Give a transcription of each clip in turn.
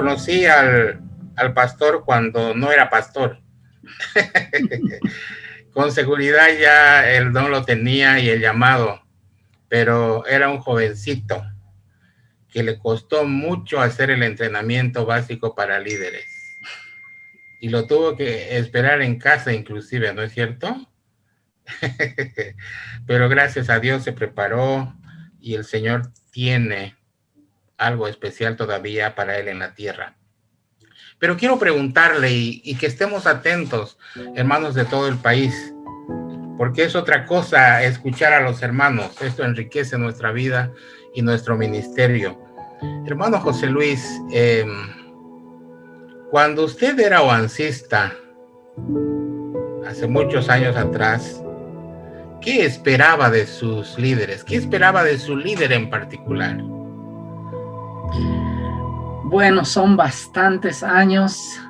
conocí al pastor cuando no era pastor. Con seguridad ya el don lo tenía y el llamado, pero era un jovencito que le costó mucho hacer el entrenamiento básico para líderes. Y lo tuvo que esperar en casa inclusive, ¿no es cierto? Pero gracias a Dios se preparó y el Señor tiene algo especial todavía para él en la tierra. Pero quiero preguntarle y que estemos atentos, hermanos de todo el país, porque es otra cosa escuchar a los hermanos. Esto enriquece nuestra vida y nuestro ministerio. Hermano José Luis, cuando usted era oancista, hace muchos años atrás, ¿qué esperaba de sus líderes? ¿Qué esperaba de su líder en particular? Bueno, son bastantes años.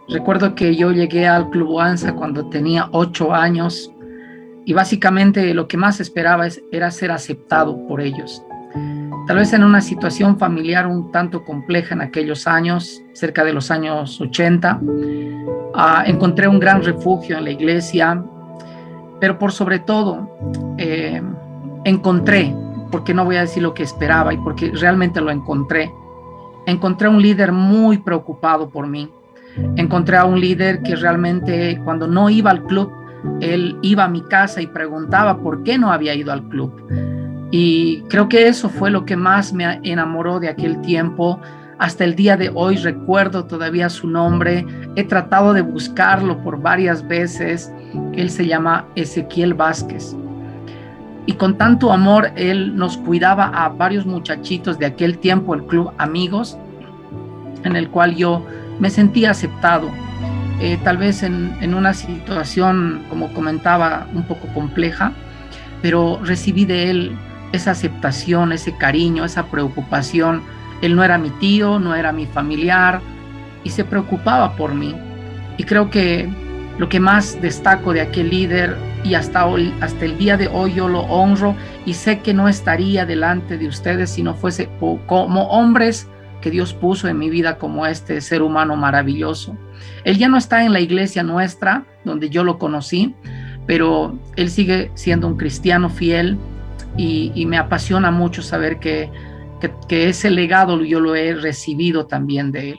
Recuerdo que yo llegué al Club Oanza cuando tenía 8 años y básicamente lo que más esperaba era ser aceptado por ellos. Tal vez en una situación familiar un tanto compleja en aquellos años, cerca de los años 80, encontré un gran refugio en la iglesia, pero por sobre todo encontré, porque no voy a decir lo que esperaba y porque realmente lo encontré un líder muy preocupado por mí. Encontré a un líder que realmente cuando no iba al club, él iba a mi casa y preguntaba por qué no había ido al club. Y creo que eso fue lo que más me enamoró de aquel tiempo. Hasta el día de hoy recuerdo todavía su nombre. He tratado de buscarlo por varias veces. Él se llama Ezequiel Vázquez. Y con tanto amor, él nos cuidaba a varios muchachitos de aquel tiempo, el Club Amigos, en el cual yo me sentía aceptado. Tal vez en una situación, como comentaba, un poco compleja, pero recibí de él esa aceptación, ese cariño, esa preocupación. Él no era mi tío, no era mi familiar y se preocupaba por mí. Y creo que lo que más destaco de aquel líder y hasta el día de hoy yo lo honro y sé que no estaría delante de ustedes si no fuese como hombres que Dios puso en mi vida como este ser humano maravilloso. Él ya no está en la iglesia nuestra donde yo lo conocí, pero él sigue siendo un cristiano fiel y me apasiona mucho saber que ese legado yo lo he recibido también de él.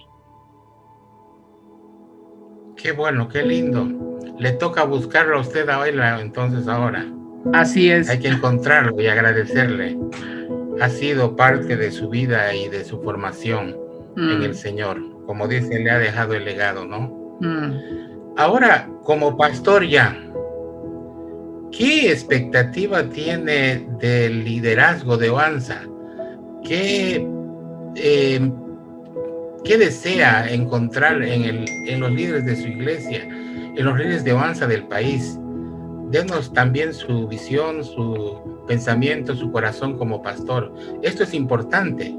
Qué bueno, qué lindo. Le toca buscarlo a usted entonces ahora. Así es. Hay que encontrarlo y agradecerle. Ha sido parte de su vida y de su formación en el Señor. Como dice, le ha dejado el legado, ¿no? Ahora, como pastor ya, ¿qué expectativa tiene del liderazgo de Oanza? ¿Qué desea encontrar en los líderes de su iglesia, en los líderes de Oanza del país? Denos también su visión, su pensamiento, su corazón como pastor. Esto es importante.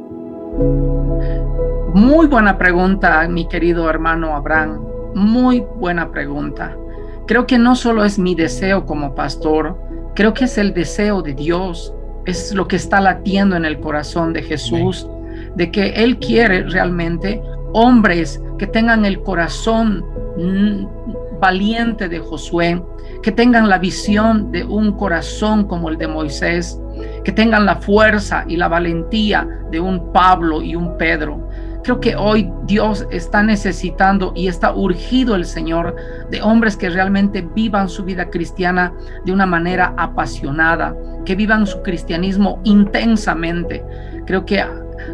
Muy buena pregunta, mi querido hermano Abraham. Muy buena pregunta. Creo que no solo es mi deseo como pastor, creo que es el deseo de Dios. Es lo que está latiendo en el corazón de Jesús, de que Él quiere realmente hombres que tengan el corazón valiente de Josué, que tengan la visión de un corazón como el de Moisés, que tengan la fuerza y la valentía de un Pablo y un Pedro. Creo que hoy Dios está necesitando y está urgido el Señor de hombres que realmente vivan su vida cristiana de una manera apasionada, que vivan su cristianismo intensamente. Creo que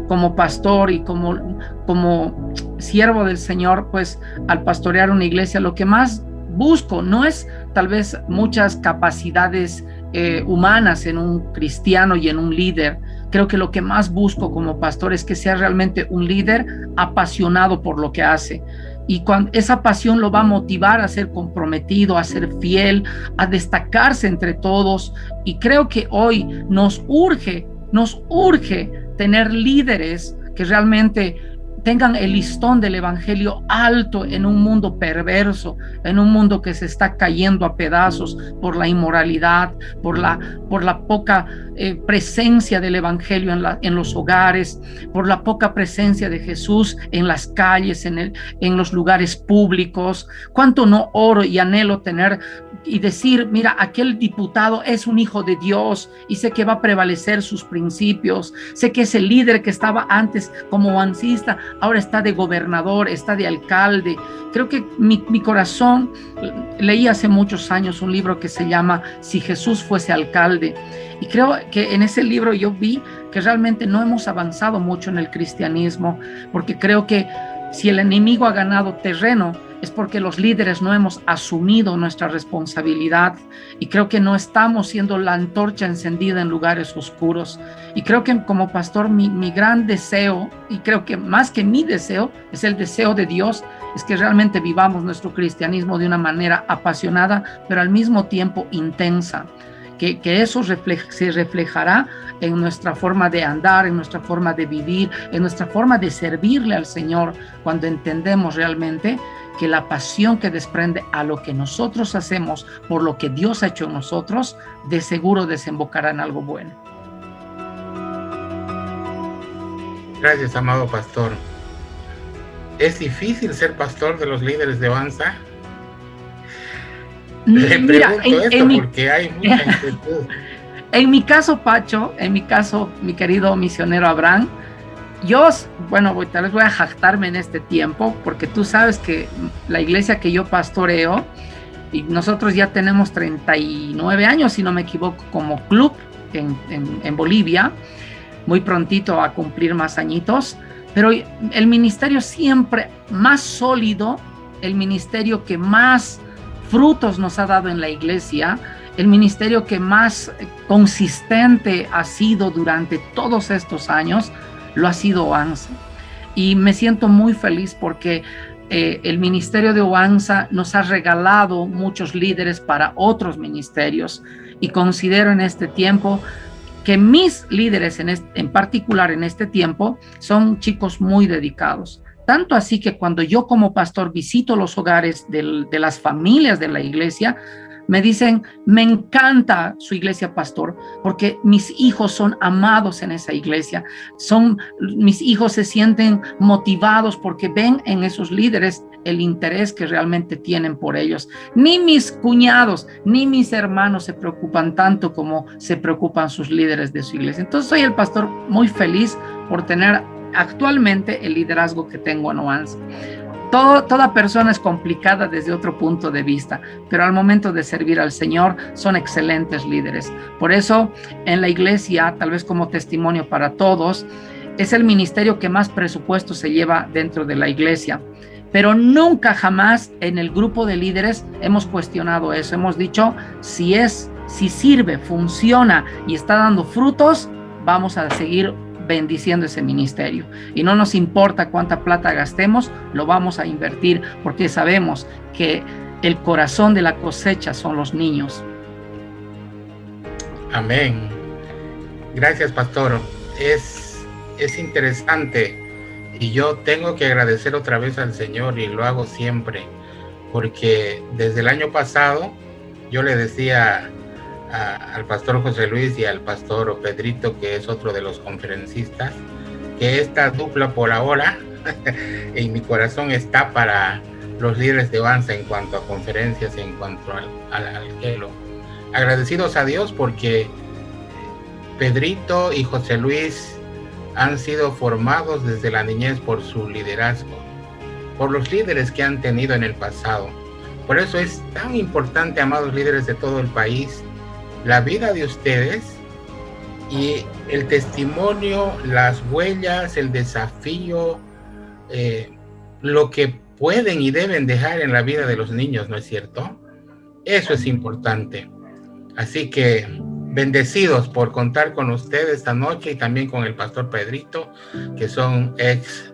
como pastor y como siervo del Señor, pues al pastorear una iglesia, lo que más busco no es tal vez muchas capacidades humanas en un cristiano y en un líder. Creo que lo que más busco como pastor es que sea realmente un líder apasionado por lo que hace. Y cuando esa pasión lo va a motivar a ser comprometido, a ser fiel, a destacarse entre todos. Y creo que hoy nos urge tener líderes que realmente tengan el listón del evangelio alto en un mundo perverso, en un mundo que se está cayendo a pedazos por la inmoralidad, por la poca presencia del evangelio en los hogares, por la poca presencia de Jesús en las calles, en los lugares públicos. Cuánto no oro y anhelo tener y decir, mira, aquel diputado es un hijo de Dios y sé que va a prevalecer sus principios, sé que ese líder que estaba antes como bancista ahora está de gobernador, está de alcalde. Creo que mi corazón, leí hace muchos años un libro que se llama Si Jesús fuese alcalde, y creo que en ese libro yo vi que realmente no hemos avanzado mucho en el cristianismo, porque creo que si el enemigo ha ganado terreno es porque los líderes no hemos asumido nuestra responsabilidad, y creo que no estamos siendo la antorcha encendida en lugares oscuros. Y creo que como pastor mi gran deseo, y creo que más que mi deseo, es el deseo de Dios, es que realmente vivamos nuestro cristianismo de una manera apasionada, pero al mismo tiempo intensa. Que eso se reflejará en nuestra forma de andar, en nuestra forma de vivir, en nuestra forma de servirle al Señor, cuando entendemos realmente que la pasión que desprende a lo que nosotros hacemos por lo que Dios ha hecho en nosotros, de seguro desembocará en algo bueno. Gracias, amado pastor. ¿Es difícil ser pastor de los líderes de Avanza? Le pregunto esto porque hay mucha inquietud. En mi caso, Pacho, mi querido misionero Abraham, yo, bueno, tal vez voy a jactarme en este tiempo, porque tú sabes que la iglesia que yo pastoreo, y nosotros ya tenemos 39 años, si no me equivoco, como club en Bolivia, muy prontito a cumplir más añitos, pero el ministerio siempre más sólido, el ministerio que más frutos nos ha dado en la iglesia, el ministerio que más consistente ha sido durante todos estos años, lo ha sido Oanza. Y me siento muy feliz porque el ministerio de Oanza nos ha regalado muchos líderes para otros ministerios, y considero en este tiempo que mis líderes en particular en este tiempo son chicos muy dedicados. Tanto así que cuando yo como pastor visito los hogares de las familias de la iglesia, me dicen, me encanta su iglesia, pastor, porque mis hijos son amados en esa iglesia. Mis hijos se sienten motivados porque ven en esos líderes el interés que realmente tienen por ellos. Ni mis cuñados, ni mis hermanos se preocupan tanto como se preocupan sus líderes de su iglesia. Entonces soy el pastor muy feliz por tener actualmente el liderazgo que tengo en Oanza. Toda persona es complicada desde otro punto de vista, pero al momento de servir al Señor son excelentes líderes. Por eso en la iglesia, tal vez como testimonio para todos, es el ministerio que más presupuesto se lleva dentro de la iglesia. Pero nunca jamás en el grupo de líderes hemos cuestionado eso. Hemos dicho, si sirve, funciona y está dando frutos, vamos a seguir bendiciendo ese ministerio, y no nos importa cuánta plata gastemos, lo vamos a invertir, porque sabemos que el corazón de la cosecha son los niños. Amén. Gracias, pastor. Es interesante, y yo tengo que agradecer otra vez al Señor, y lo hago siempre, porque desde el año pasado yo le decía al pastor José Luis y al pastor Pedrito, que es otro de los conferencistas, que esta dupla por ahora en mi corazón está para los líderes de Avanza en cuanto a conferencias, en cuanto al Gelo. Agradecidos a Dios porque Pedrito y José Luis han sido formados desde la niñez por su liderazgo, por los líderes que han tenido en el pasado. Por eso es tan importante, amados líderes de todo el país, la vida de ustedes y el testimonio, las huellas, el desafío, lo que pueden y deben dejar en la vida de los niños, ¿no es cierto? Eso es importante. Así que bendecidos por contar con ustedes esta noche, y también con el pastor Pedrito, que son ex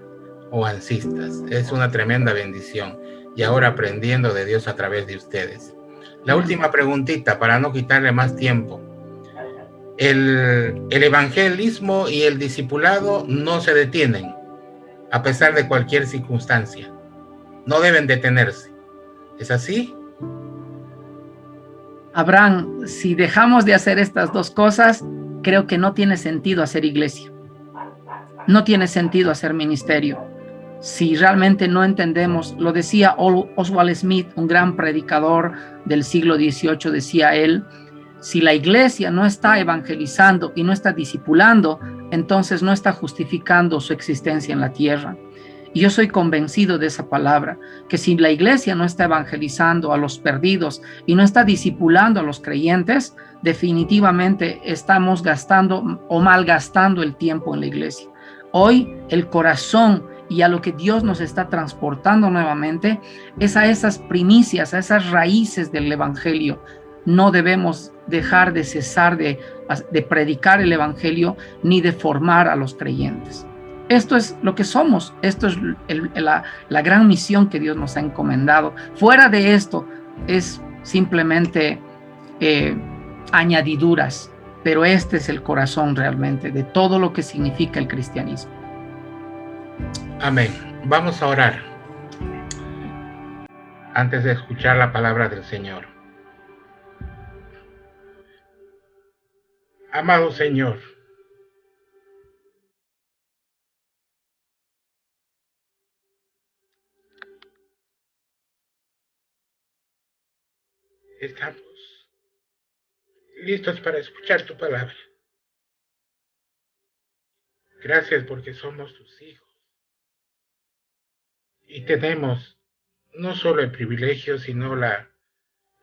oancistas. Es una tremenda bendición, y ahora aprendiendo de Dios a través de ustedes. La última preguntita, para no quitarle más tiempo. El evangelismo y el discipulado no se detienen. a pesar de cualquier circunstancia. No deben detenerse. ¿Es así? Abraham, si dejamos de hacer estas dos cosas, creo que no tiene sentido hacer iglesia. No tiene sentido hacer ministerio. Si realmente no entendemos, lo decía Oswald Smith, un gran predicador del siglo XVIII, decía él, si la iglesia no está evangelizando y no está discipulando, entonces no está justificando su existencia en la tierra. Y yo soy convencido de esa palabra, que si la iglesia no está evangelizando a los perdidos y no está discipulando a los creyentes, definitivamente estamos gastando o malgastando el tiempo en la iglesia. Hoy el corazón y a lo que Dios nos está transportando nuevamente es a esas primicias, a esas raíces del evangelio. No debemos dejar de cesar de predicar el evangelio ni de formar a los creyentes. Esto es lo que somos, esto es la gran misión que Dios nos ha encomendado. Fuera de esto es simplemente añadiduras, pero este es el corazón realmente de todo lo que significa el cristianismo. Amén. Vamos a orar antes de escuchar la palabra del Señor. Amado Señor, estamos listos para escuchar tu palabra. Gracias porque somos tus hijos y tenemos no solo el privilegio, sino la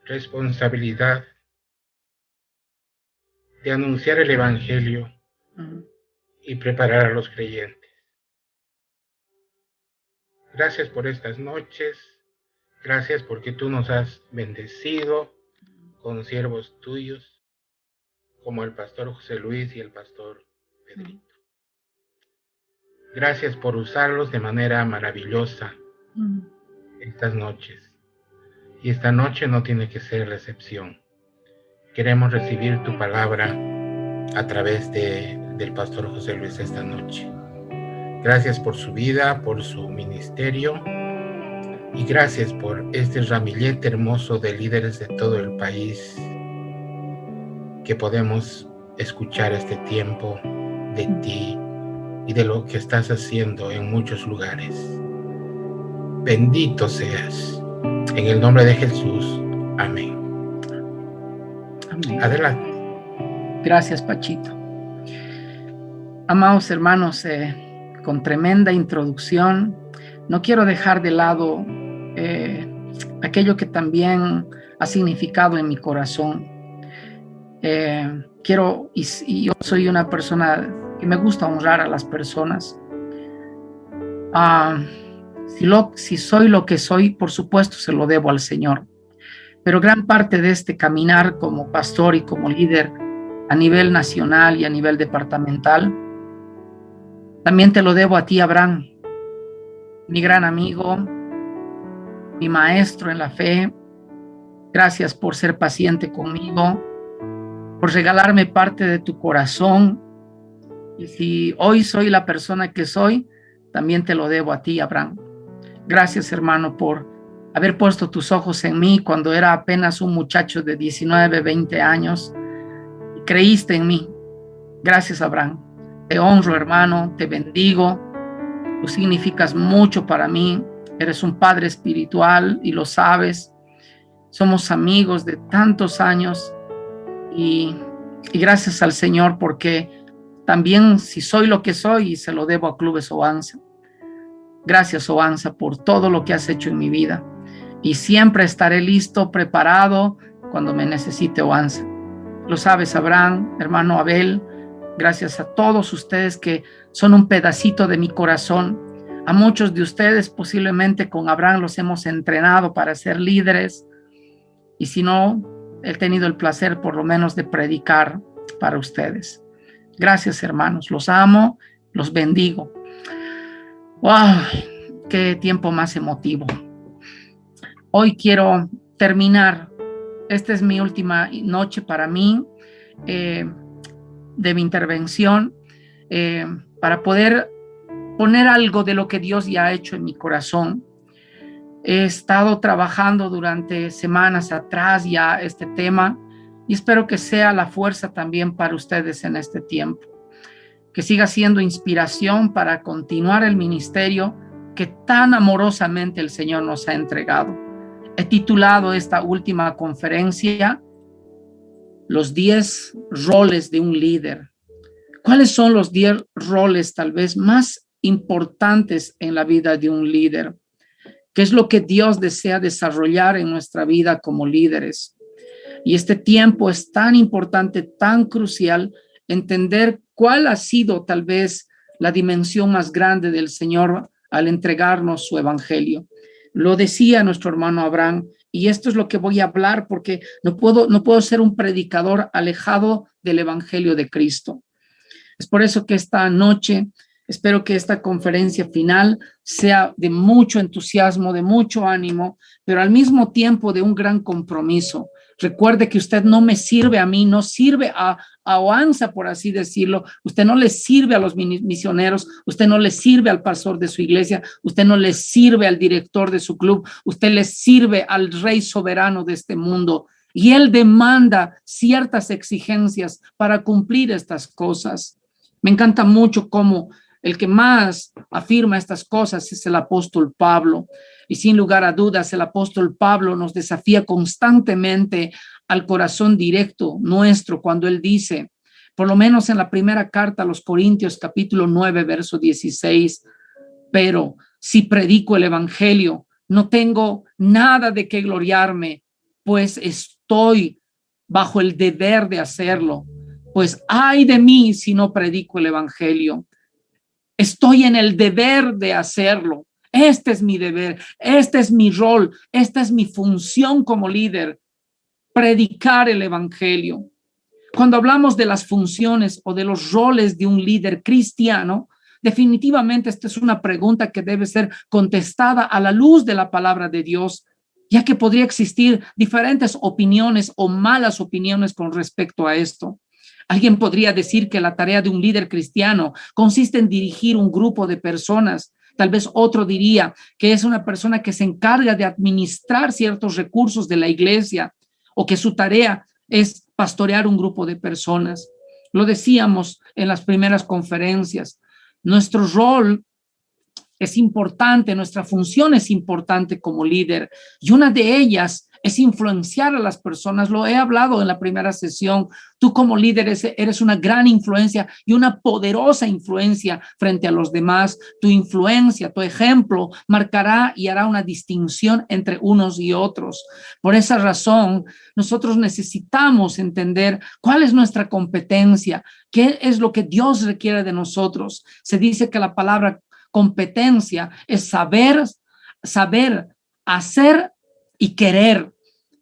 responsabilidad de anunciar el evangelio y preparar a los creyentes. Gracias por estas noches, gracias porque tú nos has bendecido con siervos tuyos, como el pastor José Luis y el pastor Pedrito. Gracias por usarlos de manera maravillosa estas noches. Y esta noche no tiene que ser la excepción. Queremos recibir tu palabra a través del pastor José Luis esta noche. Gracias por su vida, por su ministerio y gracias por este ramillete hermoso de líderes de todo el país que podemos escuchar este tiempo de ti y de lo que estás haciendo en muchos lugares. Bendito seas. En el nombre de Jesús. Amén. Amén. Adelante. Gracias, Pachito. Amados hermanos, con tremenda introducción, no quiero dejar de lado aquello que también ha significado en mi corazón. Y yo soy una persona que me gusta honrar a las personas. Si soy lo que soy, por supuesto se lo debo al Señor. Pero gran parte de este caminar como pastor y como líder a nivel nacional y a nivel departamental, también te lo debo a ti, Abraham, mi gran amigo, mi maestro en la fe. Gracias por ser paciente conmigo, por regalarme parte de tu corazón. Y si hoy soy la persona que soy, también te lo debo a ti, Abraham. Gracias, hermano, por haber puesto tus ojos en mí cuando era apenas un muchacho de 19, 20 años. Y creíste en mí. Gracias, Abraham. Te honro, hermano, te bendigo. Tú significas mucho para mí. Eres un padre espiritual y lo sabes. Somos amigos de tantos años y gracias al Señor porque también si soy lo que soy, se lo debo a Clubes Oanza. Gracias, Oanza, por todo lo que has hecho en mi vida. Y siempre estaré listo, preparado cuando me necesite, Oanza. Lo sabes, Abraham, hermano Abel. Gracias a todos ustedes que son un pedacito de mi corazón. A muchos de ustedes posiblemente con Abraham los hemos entrenado para ser líderes. Y si no, he tenido el placer por lo menos de predicar para ustedes. Gracias, hermanos. Los amo, los bendigo. ¡Wow! ¡Qué tiempo más emotivo! Hoy quiero terminar. Esta es mi última noche para mí de mi intervención para poder poner algo de lo que Dios ya ha hecho en mi corazón. He estado trabajando durante semanas atrás ya este tema y espero que sea la fuerza también para ustedes en este tiempo, que siga siendo inspiración para continuar el ministerio que tan amorosamente el Señor nos ha entregado. He titulado esta última conferencia Los 10 roles de un líder. ¿Cuáles son los 10 roles tal vez más importantes en la vida de un líder? ¿Qué es lo que Dios desea desarrollar en nuestra vida como líderes? Y este tiempo es tan importante, tan crucial, entender cuál ha sido tal vez la dimensión más grande del Señor al entregarnos su evangelio. Lo decía nuestro hermano Abraham, y esto es lo que voy a hablar porque no puedo ser un predicador alejado del evangelio de Cristo. Es por eso que esta noche espero que esta conferencia final sea de mucho entusiasmo, de mucho ánimo, pero al mismo tiempo de un gran compromiso. Recuerde que usted no me sirve a mí, no sirve a OANSA, por así decirlo. Usted no le sirve a los misioneros, usted no le sirve al pastor de su iglesia, usted no le sirve al director de su club, usted le sirve al rey soberano de este mundo. Y él demanda ciertas exigencias para cumplir estas cosas. Me encanta mucho cómo el que más afirma estas cosas es el apóstol Pablo. Y sin lugar a dudas, el apóstol Pablo nos desafía constantemente al corazón directo nuestro cuando él dice, por lo menos en la primera carta a los Corintios, capítulo 9, verso 16, pero si predico el evangelio, no tengo nada de qué gloriarme, pues estoy bajo el deber de hacerlo. Pues ay de mí si no predico el evangelio. Estoy en el deber de hacerlo. Este es mi deber, este es mi rol, esta es mi función como líder, predicar el evangelio. Cuando hablamos de las funciones o de los roles de un líder cristiano, definitivamente esta es una pregunta que debe ser contestada a la luz de la palabra de Dios, ya que podría existir diferentes opiniones o malas opiniones con respecto a esto. Alguien podría decir que la tarea de un líder cristiano consiste en dirigir un grupo de personas. Tal vez otro diría que es una persona que se encarga de administrar ciertos recursos de la iglesia o que su tarea es pastorear un grupo de personas. Lo decíamos en las primeras conferencias. Nuestro rol es importante, nuestra función es importante como líder y una de ellas es influenciar a las personas. Lo he hablado en la primera sesión. Tú como líder eres una gran influencia y una poderosa influencia frente a los demás. Tu influencia, tu ejemplo marcará y hará una distinción entre unos y otros. Por esa razón, nosotros necesitamos entender cuál es nuestra competencia, qué es lo que Dios requiere de nosotros. Se dice que la palabra competencia es saber, hacer y querer.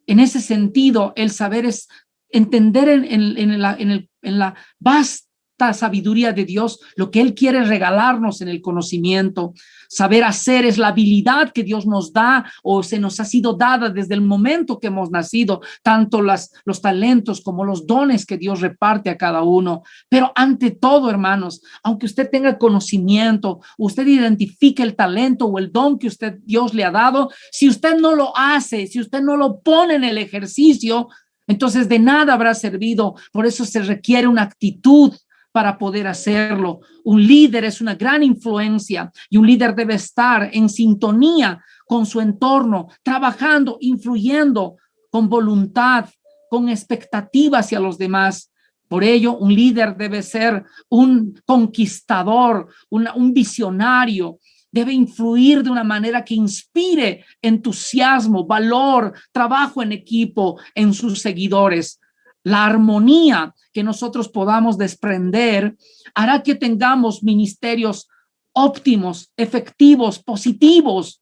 En ese sentido, el saber es entender en la vasta sabiduría de Dios lo que Él quiere regalarnos en el conocimiento. Saber hacer es la habilidad que Dios nos da o se nos ha sido dada desde el momento que hemos nacido, tanto los talentos como los dones que Dios reparte a cada uno. Pero ante todo, hermanos, aunque usted tenga conocimiento, usted identifique el talento o el don que Dios le ha dado, si usted no lo hace, si usted no lo pone en el ejercicio, entonces de nada habrá servido. Por eso se requiere una actitud para poder hacerlo. Un líder es una gran influencia y un líder debe estar en sintonía con su entorno, trabajando, influyendo con voluntad, con expectativa hacia los demás. Por ello, un líder debe ser un conquistador, un visionario. Debe influir de una manera que inspire entusiasmo, valor, trabajo en equipo en sus seguidores. La armonía que nosotros podamos desprender hará que tengamos ministerios óptimos, efectivos, positivos.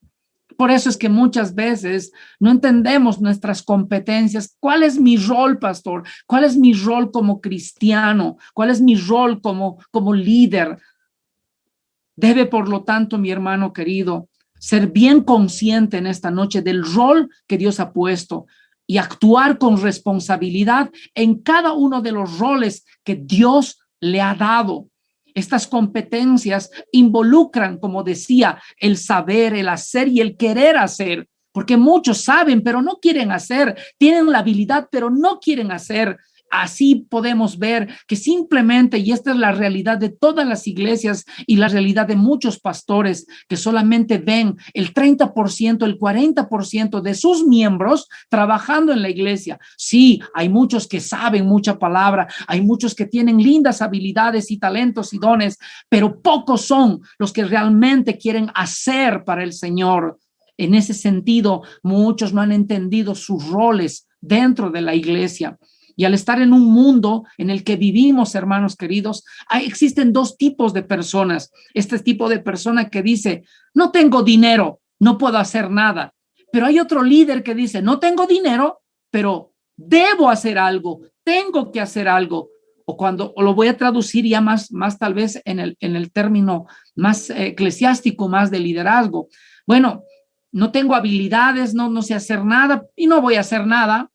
Por eso es que muchas veces no entendemos nuestras competencias. ¿Cuál es mi rol, pastor? ¿Cuál es mi rol como cristiano? ¿Cuál es mi rol como líder? Debe, por lo tanto, mi hermano querido, ser bien consciente en esta noche del rol que Dios ha puesto y actuar con responsabilidad en cada uno de los roles que Dios le ha dado. Estas competencias involucran, como decía, el saber, el hacer y el querer hacer, porque muchos saben, pero no quieren hacer, tienen la habilidad, pero no quieren hacer. Así podemos ver que simplemente, y esta es la realidad de todas las iglesias y la realidad de muchos pastores, que solamente ven el 30%, el 40% de sus miembros trabajando en la iglesia. Sí, hay muchos que saben mucha palabra, hay muchos que tienen lindas habilidades y talentos y dones, pero pocos son los que realmente quieren hacer para el Señor. En ese sentido, muchos no han entendido sus roles dentro de la iglesia. Y al estar en un mundo en el que vivimos, hermanos queridos, existen dos tipos de personas. Este tipo de persona que dice, no tengo dinero, no puedo hacer nada. Pero hay otro líder que dice, no tengo dinero, pero debo hacer algo, tengo que hacer algo. O lo voy a traducir ya más tal vez en el término más eclesiástico, más de liderazgo. Bueno, no tengo habilidades, no sé hacer nada y no voy a hacer nada.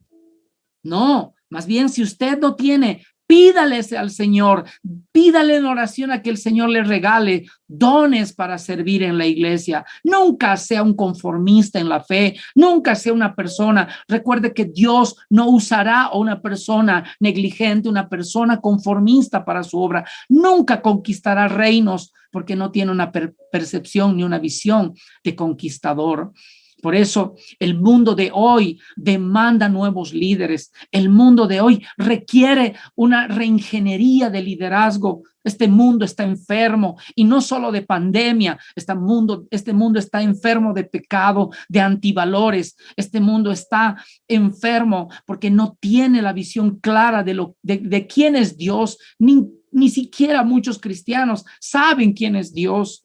No, más bien si usted no tiene, pídale al Señor, pídale en oración a que el Señor le regale dones para servir en la iglesia. Nunca sea un conformista en la fe, nunca sea una persona. Recuerde que Dios no usará a una persona negligente, una persona conformista para su obra. Nunca conquistará reinos porque no tiene una percepción ni una visión de conquistador. Por eso el mundo de hoy demanda nuevos líderes. El mundo de hoy requiere una reingeniería de liderazgo. Este mundo está enfermo y no solo de pandemia. Este mundo está enfermo de pecado, de antivalores. Este mundo está enfermo porque no tiene la visión clara de quién es Dios. Ni siquiera muchos cristianos saben quién es Dios.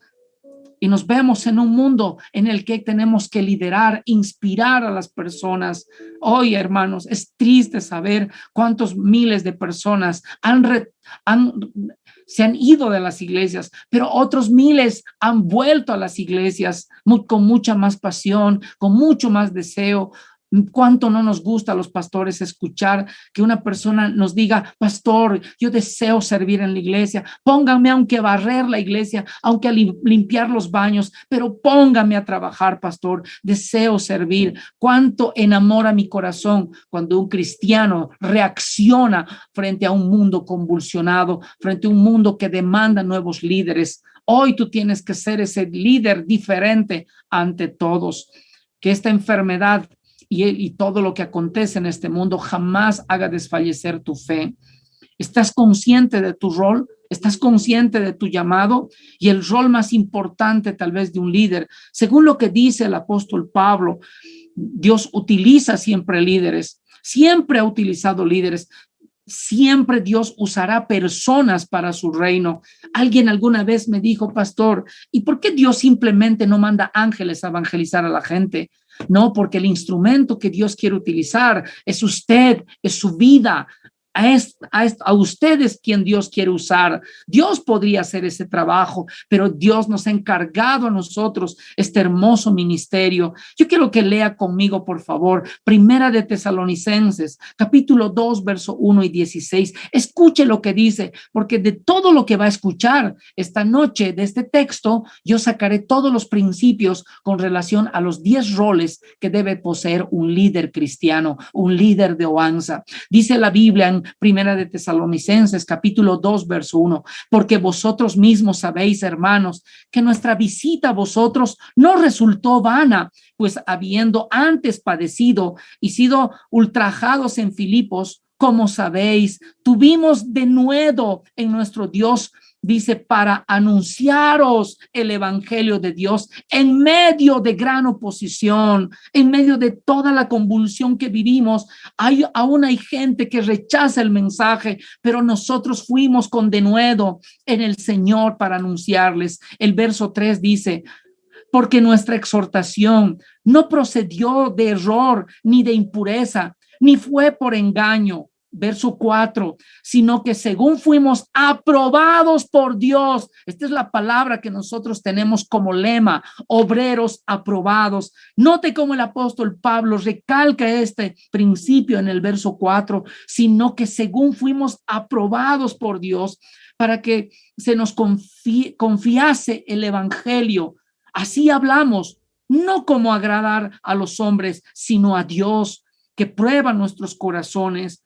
Y nos vemos en un mundo en el que tenemos que liderar, inspirar a las personas. Hoy, hermanos, es triste saber cuántos miles de personas se han ido de las iglesias, pero otros miles han vuelto a las iglesias con mucha más pasión, con mucho más deseo. ¿Cuánto no nos gusta a los pastores escuchar que una persona nos diga, pastor, yo deseo servir en la iglesia, póngame aunque barrer la iglesia, aunque limpiar los baños, pero póngame a trabajar, pastor, deseo servir? ¿Cuánto enamora mi corazón cuando un cristiano reacciona frente a un mundo convulsionado, frente a un mundo que demanda nuevos líderes? Hoy tú tienes que ser ese líder diferente ante todos. Que esta enfermedad y todo lo que acontece en este mundo jamás haga desfallecer tu fe. ¿Estás consciente de tu rol? ¿Estás consciente de tu llamado? Y el rol más importante tal vez de un líder, según lo que dice el apóstol Pablo, Dios utiliza siempre líderes, siempre ha utilizado líderes. Siempre Dios usará personas para su reino. Alguien alguna vez me dijo, pastor, ¿y por qué Dios simplemente no manda ángeles a evangelizar a la gente? No, porque el instrumento que Dios quiere utilizar es usted, es su vida. A ustedes quien Dios quiere usar. Dios podría hacer ese trabajo, pero Dios nos ha encargado a nosotros este hermoso ministerio. Yo quiero que lea conmigo, por favor, Primera de Tesalonicenses, capítulo 2, verso 1 y 16. Escuche lo que dice, porque de todo lo que va a escuchar esta noche de este texto, yo sacaré todos los principios con relación a los 10 roles que debe poseer un líder cristiano, un líder de Oanza. Dice la Biblia en Primera de Tesalonicenses, capítulo 2, verso 1, porque vosotros mismos sabéis, hermanos, que nuestra visita a vosotros no resultó vana, pues habiendo antes padecido y sido ultrajados en Filipos, como sabéis, tuvimos denuedo en nuestro Dios, dice, para anunciaros el evangelio de Dios en medio de gran oposición, en medio de toda la convulsión que vivimos. Aún hay gente que rechaza el mensaje, pero nosotros fuimos con denuedo en el Señor para anunciarles. El verso 3 dice, porque nuestra exhortación no procedió de error ni de impureza, ni fue por engaño. Verso 4, sino que según fuimos aprobados por Dios. Esta es la palabra que nosotros tenemos como lema, obreros aprobados. Note cómo el apóstol Pablo recalca este principio en el verso 4, sino que según fuimos aprobados por Dios para que se nos confiase el evangelio. Así hablamos, no como agradar a los hombres, sino a Dios, que prueba nuestros corazones,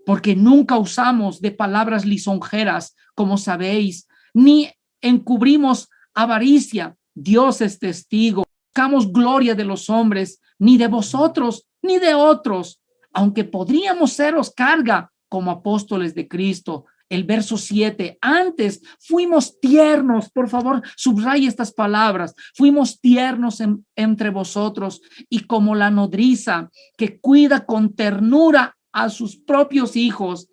porque nunca usamos de palabras lisonjeras, como sabéis, ni encubrimos avaricia. Dios es testigo. Buscamos gloria de los hombres, ni de vosotros, ni de otros, aunque podríamos seros carga como apóstoles de Cristo. El verso 7, antes fuimos tiernos, por favor, subraya estas palabras, fuimos tiernos entre vosotros, y como la nodriza que cuida con ternura a sus propios hijos,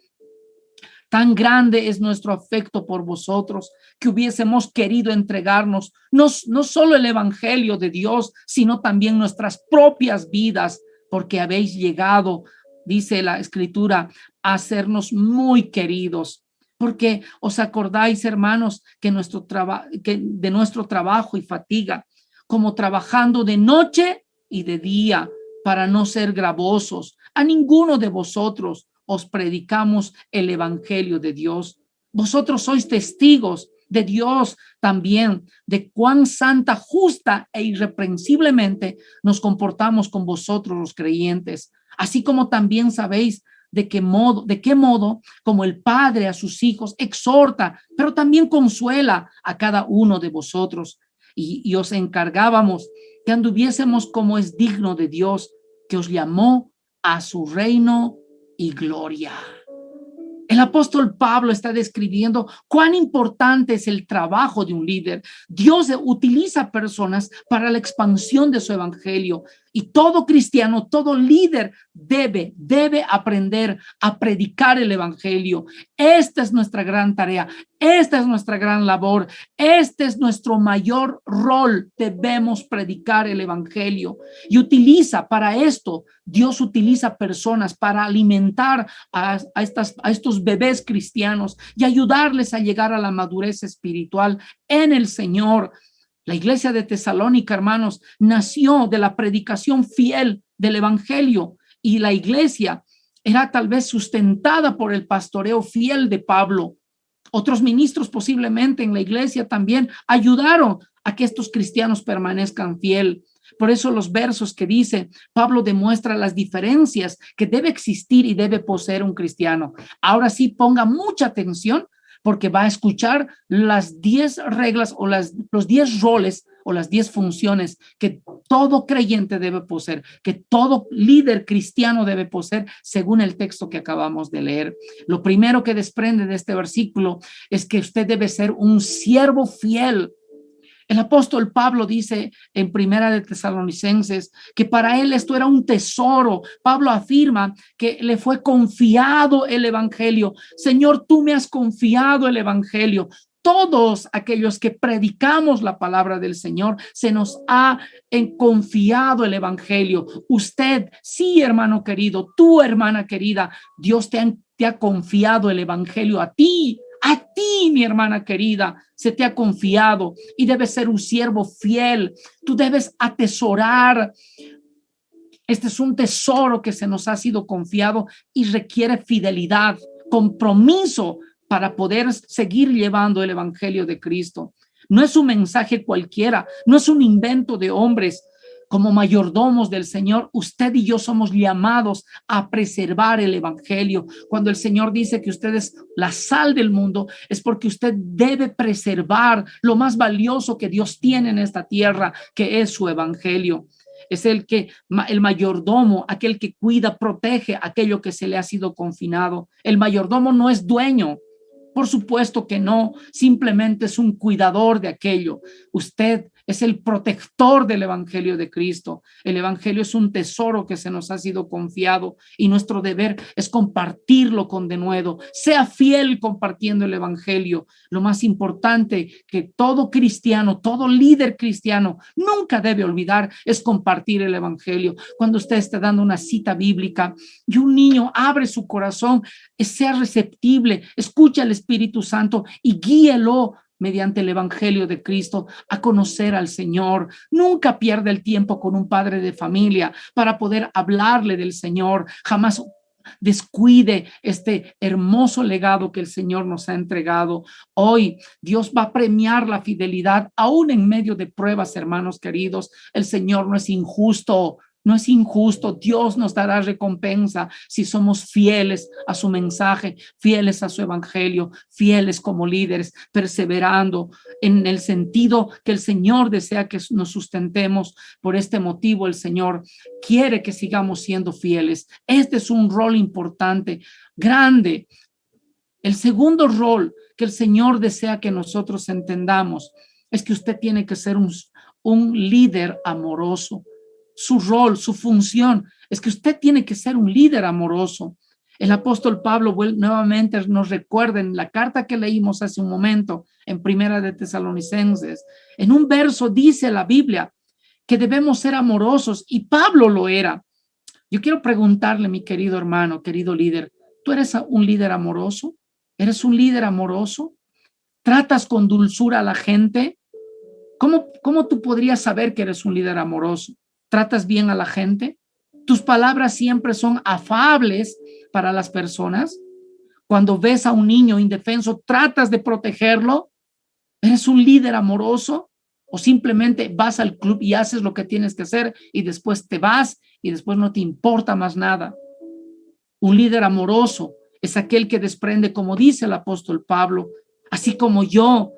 tan grande es nuestro afecto por vosotros, que hubiésemos querido entregarnos no solo el evangelio de Dios, sino también nuestras propias vidas, porque habéis llegado, dice la escritura, a hacernos muy queridos. Porque os acordáis, hermanos, que de nuestro trabajo y fatiga, como trabajando de noche y de día, para no ser gravosos a ninguno de vosotros, os predicamos el evangelio de Dios. Vosotros sois testigos de Dios también, de cuán santa, justa e irreprensiblemente nos comportamos con vosotros los creyentes, así como también sabéis de qué modo, como el Padre a sus hijos exhorta, pero también consuela a cada uno de vosotros. Y os encargábamos que anduviésemos como es digno de Dios, que os llamó a su reino y gloria. El apóstol Pablo está describiendo cuán importante es el trabajo de un líder. Dios utiliza personas para la expansión de su evangelio, y todo cristiano, todo líder debe aprender a predicar el evangelio. Esta es nuestra gran tarea, esta es nuestra gran labor, este es nuestro mayor rol. Debemos predicar el evangelio, y para esto, Dios utiliza personas para alimentar a estos bebés cristianos y ayudarles a llegar a la madurez espiritual en el Señor. La iglesia de Tesalónica, hermanos, nació de la predicación fiel del evangelio, y la iglesia era tal vez sustentada por el pastoreo fiel de Pablo. Otros ministros posiblemente en la iglesia también ayudaron a que estos cristianos permanezcan fiel. Por eso los versos que dice Pablo demuestra las diferencias que debe existir y debe poseer un cristiano. Ahora sí, ponga mucha atención, porque va a escuchar las 10 reglas o los 10 roles o las 10 funciones que todo creyente debe poseer, que todo líder cristiano debe poseer, según el texto que acabamos de leer. Lo primero que desprende de este versículo es que usted debe ser un siervo fiel. El apóstol Pablo dice en Primera de Tesalonicenses que para él esto era un tesoro. Pablo afirma que le fue confiado el evangelio. Señor, tú me has confiado el evangelio. Todos aquellos que predicamos la palabra del Señor, se nos ha confiado el evangelio. Usted, sí, hermano querido, tú, hermana querida, Dios te ha confiado el evangelio a ti. A ti, mi hermana querida, se te ha confiado, y debes ser un siervo fiel. Tú debes atesorar. Este es un tesoro que se nos ha sido confiado y requiere fidelidad, compromiso para poder seguir llevando el evangelio de Cristo. No es un mensaje cualquiera, no es un invento de hombres. Como mayordomos del Señor, usted y yo somos llamados a preservar el evangelio. Cuando el Señor dice que usted es la sal del mundo, es porque usted debe preservar lo más valioso que Dios tiene en esta tierra, que es su evangelio. Es el mayordomo, aquel que cuida, protege aquello que se le ha sido confinado. El mayordomo no es dueño. Por supuesto que no, simplemente es un cuidador de aquello. Usted es el protector del evangelio de Cristo. El evangelio es un tesoro que se nos ha sido confiado, y nuestro deber es compartirlo con denuedo. Sea fiel compartiendo el evangelio. Lo más importante que todo cristiano, todo líder cristiano nunca debe olvidar es compartir el evangelio. Cuando usted esté dando una cita bíblica y un niño abre su corazón, sea receptible, escucha al Espíritu Santo y guíelo mediante el evangelio de Cristo a conocer al Señor. Nunca pierda el tiempo con un padre de familia para poder hablarle del Señor. Jamás descuide este hermoso legado que el Señor nos ha entregado. Hoy Dios va a premiar la fidelidad aún en medio de pruebas, hermanos queridos. El Señor no es injusto. No es injusto, Dios nos dará recompensa si somos fieles a su mensaje, fieles a su evangelio, fieles como líderes, perseverando en el sentido que el Señor desea que nos sustentemos. Por este motivo, el Señor quiere que sigamos siendo fieles. Este es un rol importante, grande. El segundo rol que el Señor desea que nosotros entendamos es que usted tiene que ser un líder amoroso. Su rol, su función, es que usted tiene que ser un líder amoroso. El apóstol Pablo nuevamente nos recuerda en la carta que leímos hace un momento, en Primera de Tesalonicenses, en un verso dice la Biblia que debemos ser amorosos, y Pablo lo era. Yo quiero preguntarle, mi querido hermano, querido líder, ¿tú eres un líder amoroso? ¿Eres un líder amoroso? ¿Tratas con dulzura a la gente? ¿Cómo tú podrías saber que eres un líder amoroso? ¿Tratas bien a la gente? ¿Tus palabras siempre son afables para las personas? Cuando ves a un niño indefenso, ¿tratas de protegerlo? ¿Eres un líder amoroso? ¿O simplemente vas al club y haces lo que tienes que hacer y después te vas y después no te importa más nada? Un líder amoroso es aquel que desprende, como dice el apóstol Pablo, así como yo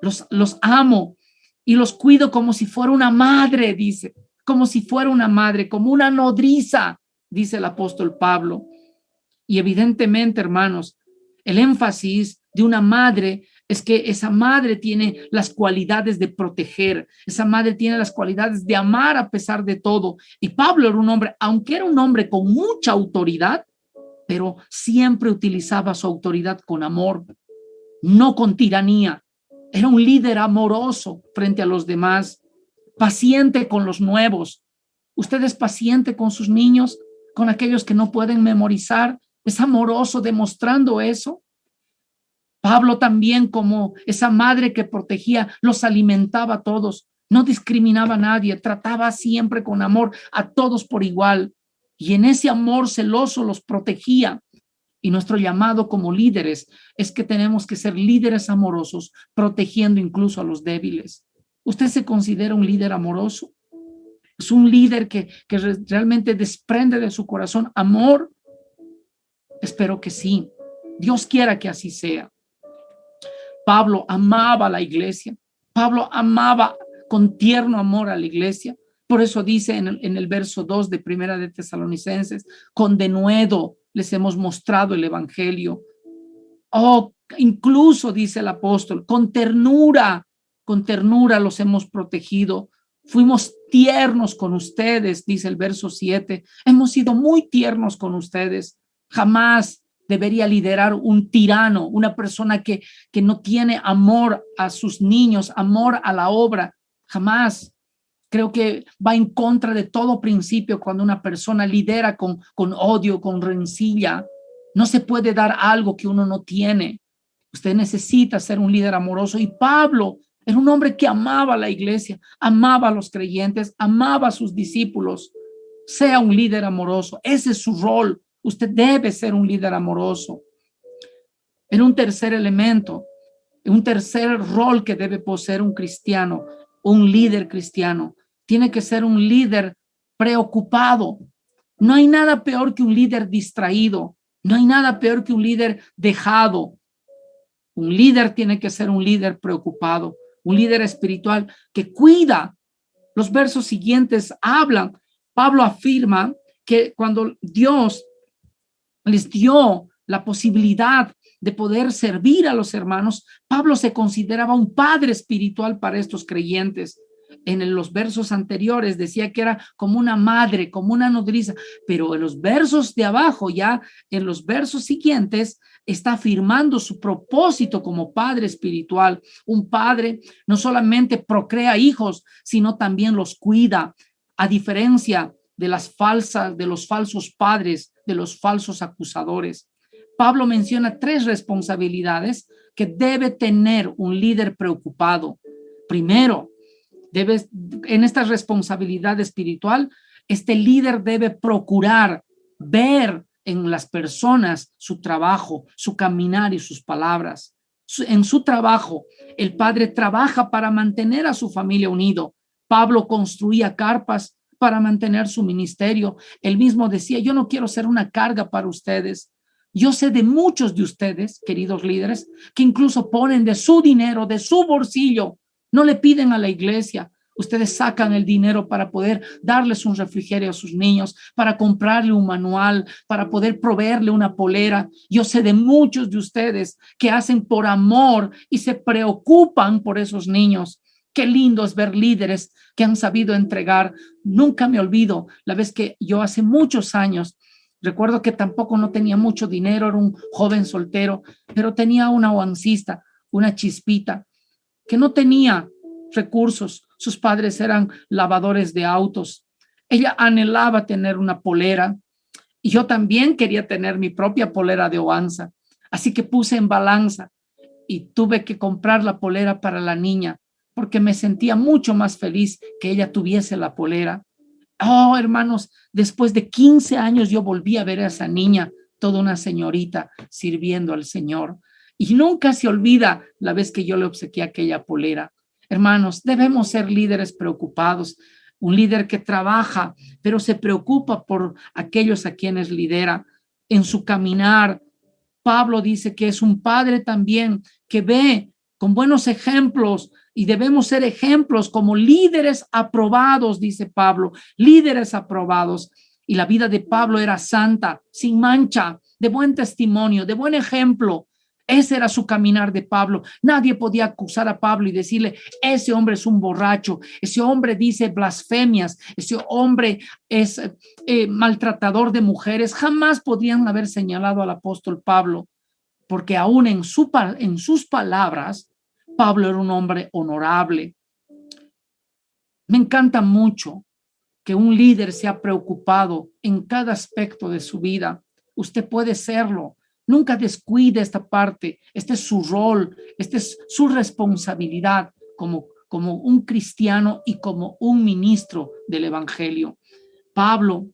los amo y los cuido como si fuera una madre, dice. Como si fuera una madre, como una nodriza, dice el apóstol Pablo. Y evidentemente, hermanos, el énfasis de una madre es que esa madre tiene las cualidades de proteger, esa madre tiene las cualidades de amar a pesar de todo. Y Pablo era un hombre, aunque era un hombre con mucha autoridad, pero siempre utilizaba su autoridad con amor, no con tiranía. Era un líder amoroso frente a los demás, paciente con los nuevos. Usted es paciente con sus niños, con aquellos que no pueden memorizar, es amoroso demostrando eso. Pablo también, como esa madre que protegía, los alimentaba a todos, no discriminaba a nadie, trataba siempre con amor a todos por igual, y en ese amor celoso los protegía. Y nuestro llamado como líderes es que tenemos que ser líderes amorosos, protegiendo incluso a los débiles. ¿Usted se considera un líder amoroso? ¿Es un líder que realmente desprende de su corazón amor? Espero que sí. Dios quiera que así sea. Pablo amaba a la iglesia. Pablo amaba con tierno amor a la iglesia. Por eso dice en el verso 2 de Primera de Tesalonicenses, con denuedo les hemos mostrado el evangelio. Oh, incluso dice el apóstol, con ternura los hemos protegido. Fuimos tiernos con ustedes, dice el verso 7. Hemos sido muy tiernos con ustedes. Jamás debería liderar un tirano, una persona que no tiene amor a sus niños, amor a la obra. Jamás. Creo que va en contra de todo principio cuando una persona lidera con odio, con rencilla. No se puede dar algo que uno no tiene. Usted necesita ser un líder amoroso. Y Pablo era un hombre que amaba a la iglesia, amaba a los creyentes, amaba a sus discípulos. Sea un líder amoroso. Ese es su rol. Usted debe ser un líder amoroso. En un tercer elemento, un tercer rol que debe poseer un cristiano, un líder cristiano, tiene que ser un líder preocupado. No hay nada peor que un líder distraído. No hay nada peor que un líder dejado. Un líder tiene que ser un líder preocupado, un líder espiritual que cuida. Los versos siguientes hablan. Pablo afirma que cuando Dios les dio la posibilidad de poder servir a los hermanos, Pablo se consideraba un padre espiritual para estos creyentes. En los versos anteriores decía que era como una madre, como una nodriza, pero en los versos de abajo, ya en los versos siguientes, está afirmando su propósito como padre espiritual. Un padre no solamente procrea hijos, sino también los cuida, a diferencia de los falsos padres, de los falsos acusadores. Pablo menciona 3 responsabilidades que debe tener un líder preocupado. Primero, en esta responsabilidad espiritual, este líder debe procurar ver en las personas su trabajo, su caminar y sus palabras. En su trabajo, el padre trabaja para mantener a su familia unido. Pablo construía carpas para mantener su ministerio. Él mismo decía, yo no quiero ser una carga para ustedes. Yo sé de muchos de ustedes, queridos líderes, que incluso ponen de su dinero, de su bolsillo, no le piden a la iglesia. Ustedes sacan el dinero para poder darles un refrigerio a sus niños, para comprarle un manual, para poder proveerle una polera. Yo sé de muchos de ustedes que hacen por amor y se preocupan por esos niños. Qué lindo es ver líderes que han sabido entregar. Nunca me olvido la vez que yo hace muchos años, recuerdo que tampoco no tenía mucho dinero, era un joven soltero, pero tenía una oancista, una chispita, que no tenía recursos. Sus padres eran lavadores de autos. Ella anhelaba tener una polera y yo también quería tener mi propia polera de Oanza. Así que puse en balanza y tuve que comprar la polera para la niña porque me sentía mucho más feliz que ella tuviese la polera. Oh, hermanos, después de 15 años yo volví a ver a esa niña, toda una señorita sirviendo al Señor. Y nunca se olvida la vez que yo le obsequié aquella polera. Hermanos, debemos ser líderes preocupados, un líder que trabaja, pero se preocupa por aquellos a quienes lidera en su caminar. Pablo dice que es un padre también que ve con buenos ejemplos y debemos ser ejemplos como líderes aprobados, dice Pablo, líderes aprobados. Y la vida de Pablo era santa, sin mancha, de buen testimonio, de buen ejemplo. Ese era su caminar de Pablo. Nadie podía acusar a Pablo y decirle, ese hombre es un borracho, ese hombre dice blasfemias, ese hombre es maltratador de mujeres. Jamás podrían haber señalado al apóstol Pablo, porque aún en sus palabras, Pablo era un hombre honorable. Me encanta mucho que un líder sea preocupado en cada aspecto de su vida. Usted puede serlo. Nunca descuide esta parte. Este es su rol, esta es su responsabilidad como un cristiano y como un ministro del evangelio. Pablo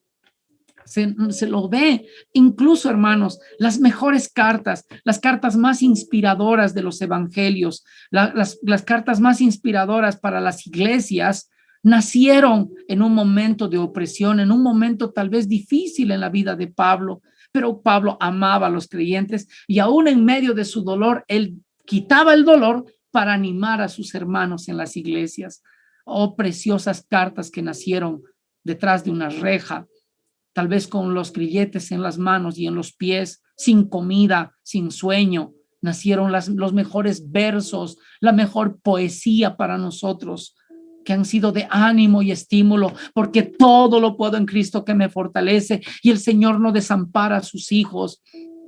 se lo ve, incluso, hermanos, las mejores cartas, las cartas más inspiradoras de los evangelios, las cartas más inspiradoras para las iglesias, nacieron en un momento de opresión, en un momento tal vez difícil en la vida de Pablo, pero Pablo amaba a los creyentes y aún en medio de su dolor, él quitaba el dolor para animar a sus hermanos en las iglesias. Oh, preciosas cartas que nacieron detrás de una reja, tal vez con los grilletes en las manos y en los pies, sin comida, sin sueño. Nacieron los mejores versos, la mejor poesía para nosotros, que han sido de ánimo y estímulo, porque todo lo puedo en Cristo que me fortalece, y el Señor no desampara a sus hijos.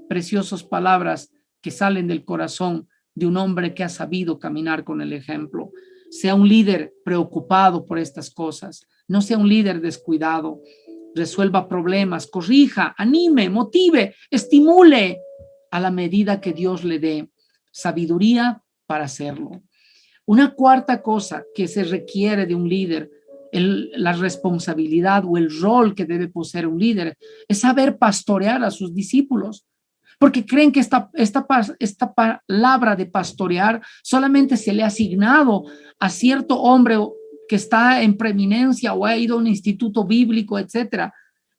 Preciosas palabras que salen del corazón de un hombre que ha sabido caminar con el ejemplo. Sea un líder preocupado por estas cosas, no sea un líder descuidado. Resuelva problemas, corrija, anime, motive, estimule a la medida que Dios le dé sabiduría para hacerlo. Una cuarta cosa que se requiere de un líder, la responsabilidad o el rol que debe poseer un líder, es saber pastorear a sus discípulos, porque creen que esta palabra de pastorear solamente se le ha asignado a cierto hombre que está en preeminencia o ha ido a un instituto bíblico, etcétera.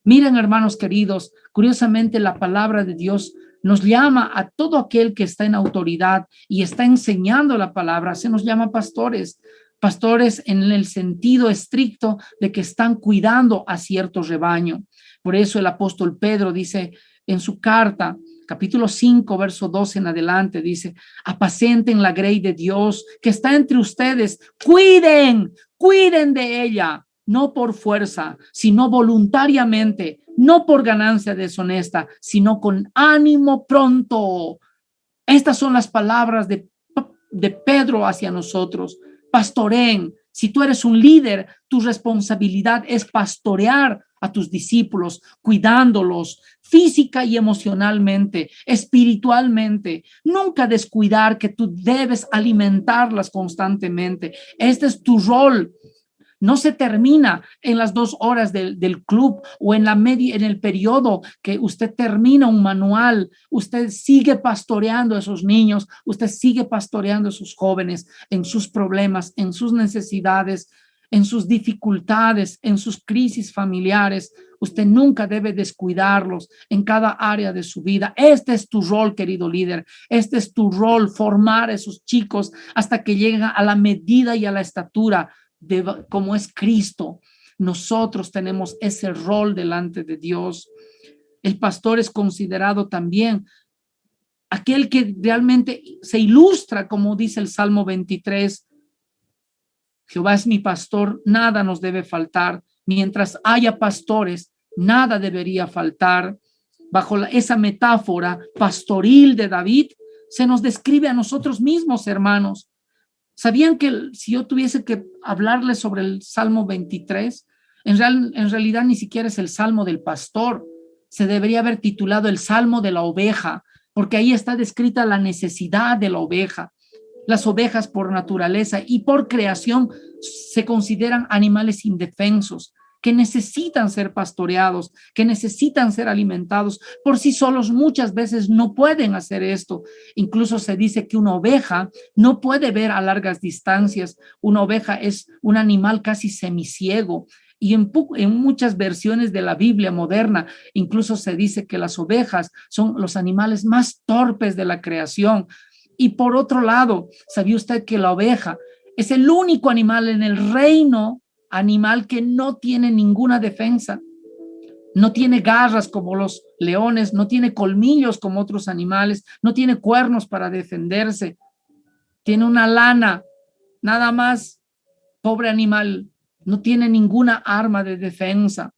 Miren, hermanos queridos, curiosamente la palabra de Dios nos llama a todo aquel que está en autoridad y está enseñando la palabra, se nos llama pastores. Pastores en el sentido estricto de que están cuidando a cierto rebaño. Por eso el apóstol Pedro dice en su carta, capítulo 5, verso 12 en adelante, dice, apacenten la grey de Dios que está entre ustedes, cuiden de ella, no por fuerza, sino voluntariamente, no por ganancia deshonesta, sino con ánimo pronto. Estas son las palabras de Pedro hacia nosotros. Pastoreen. Si tú eres un líder, tu responsabilidad es pastorear a tus discípulos, cuidándolos física y emocionalmente, espiritualmente. Nunca descuidar que tú debes alimentarlas constantemente. Este es tu rol. No se termina en las 2 horas del club o en el periodo que usted termina un manual. Usted sigue pastoreando a esos niños, usted sigue pastoreando a esos jóvenes en sus problemas, en sus necesidades, en sus dificultades, en sus crisis familiares. Usted nunca debe descuidarlos en cada área de su vida. Este es tu rol, querido líder. Este es tu rol, formar a esos chicos hasta que lleguen a la medida y a la estatura de como es Cristo. Nosotros tenemos ese rol delante de Dios. El pastor es considerado también aquel que realmente se ilustra, como dice el Salmo 23. Jehová es mi pastor, nada nos debe faltar. Mientras haya pastores, nada debería faltar. Bajo esa metáfora pastoril de David, se nos describe a nosotros mismos, hermanos. ¿Sabían que si yo tuviese que hablarles sobre el Salmo 23, en realidad ni siquiera es el Salmo del pastor? Se debería haber titulado el Salmo de la oveja, porque ahí está descrita la necesidad de la oveja. Las ovejas por naturaleza y por creación se consideran animales indefensos, que necesitan ser pastoreados, que necesitan ser alimentados. Por sí solos muchas veces no pueden hacer esto. Incluso se dice que una oveja no puede ver a largas distancias. Una oveja es un animal casi semiciego. Y en muchas versiones de la Biblia moderna, incluso se dice que las ovejas son los animales más torpes de la creación. Y por otro lado, ¿sabía usted que la oveja es el único animal en el reino animal que no tiene ninguna defensa? No tiene garras como los leones, no tiene colmillos como otros animales, no tiene cuernos para defenderse. Tiene una lana, nada más. Pobre animal, no tiene ninguna arma de defensa.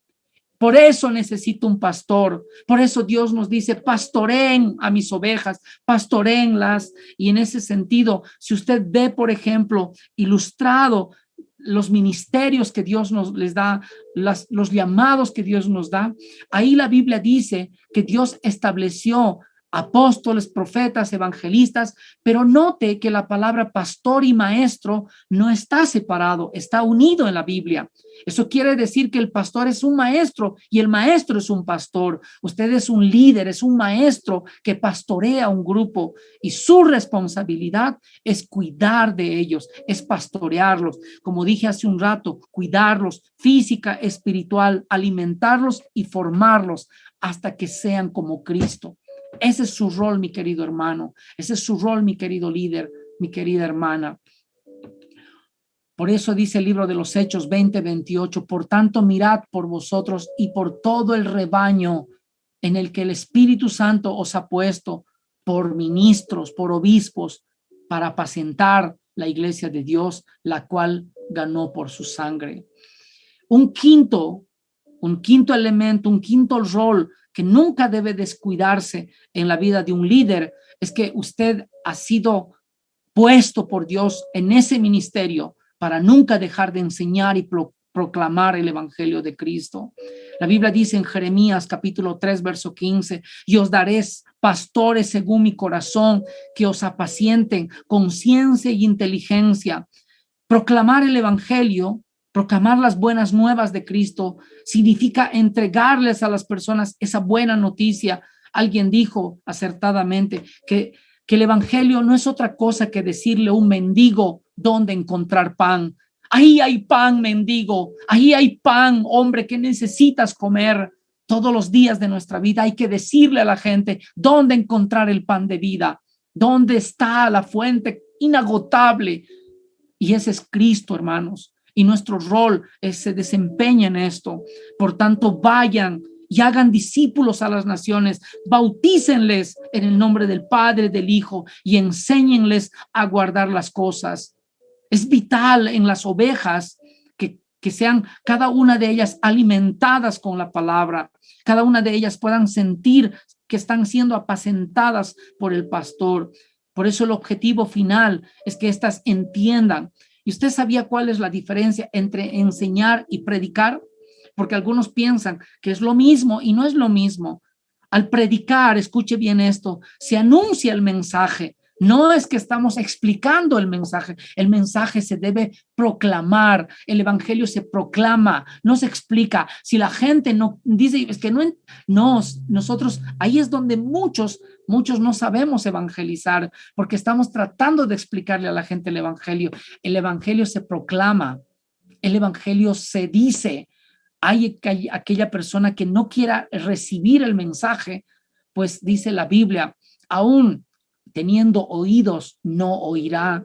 Por eso necesito un pastor. Por eso Dios nos dice, pastoreen a mis ovejas, pastoréenlas. Y en ese sentido, si usted ve, por ejemplo, ilustrado los ministerios que Dios les da, los llamados que Dios nos da, ahí la Biblia dice que Dios estableció apóstoles, profetas, evangelistas, pero note que la palabra pastor y maestro no está separado, está unido en la Biblia. Eso quiere decir que el pastor es un maestro y el maestro es un pastor. Usted es un líder, es un maestro que pastorea un grupo y su responsabilidad es cuidar de ellos, es pastorearlos. Como dije hace un rato, cuidarlos física, espiritual, alimentarlos y formarlos hasta que sean como Cristo. Ese es su rol, mi querido hermano. Ese es su rol, mi querido líder, mi querida hermana. Por eso dice el libro de los Hechos 20:28, por tanto mirad por vosotros y por todo el rebaño en el que el Espíritu Santo os ha puesto por ministros, por obispos, para apacentar la iglesia de Dios, la cual ganó por su sangre. Un quinto elemento, un quinto rol que nunca debe descuidarse en la vida de un líder es que usted ha sido puesto por Dios en ese ministerio para nunca dejar de enseñar y proclamar el evangelio de Cristo. La Biblia dice en Jeremías capítulo 3 verso 15, y os daré pastores según mi corazón que os apacienten con ciencia y inteligencia. Proclamar el evangelio, proclamar las buenas nuevas de Cristo significa entregarles a las personas esa buena noticia. Alguien dijo acertadamente que el evangelio no es otra cosa que decirle a un mendigo dónde encontrar pan. Ahí hay pan, mendigo. Ahí hay pan, hombre, que necesitas comer todos los días de nuestra vida. Hay que decirle a la gente dónde encontrar el pan de vida, dónde está la fuente inagotable. Y ese es Cristo, hermanos. Y nuestro rol se desempeña en esto. Por tanto, vayan y hagan discípulos a las naciones, bautícenles en el nombre del Padre, del Hijo, y enséñenles a guardar las cosas. Es vital en las ovejas que sean cada una de ellas alimentadas con la palabra, cada una de ellas puedan sentir que están siendo apacentadas por el pastor. Por eso el objetivo final es que éstas entiendan. ¿Y usted sabía cuál es la diferencia entre enseñar y predicar? Porque algunos piensan que es lo mismo y no es lo mismo. Al predicar, escuche bien esto, se anuncia el mensaje. No es que estamos explicando el mensaje se debe proclamar, el evangelio se proclama, no se explica. Si la gente no dice, es que no, nosotros, ahí es donde muchos no sabemos evangelizar, porque estamos tratando de explicarle a la gente el evangelio se proclama, el evangelio se dice. Hay aquella persona que no quiera recibir el mensaje, pues dice la Biblia, aún teniendo oídos, no oirá.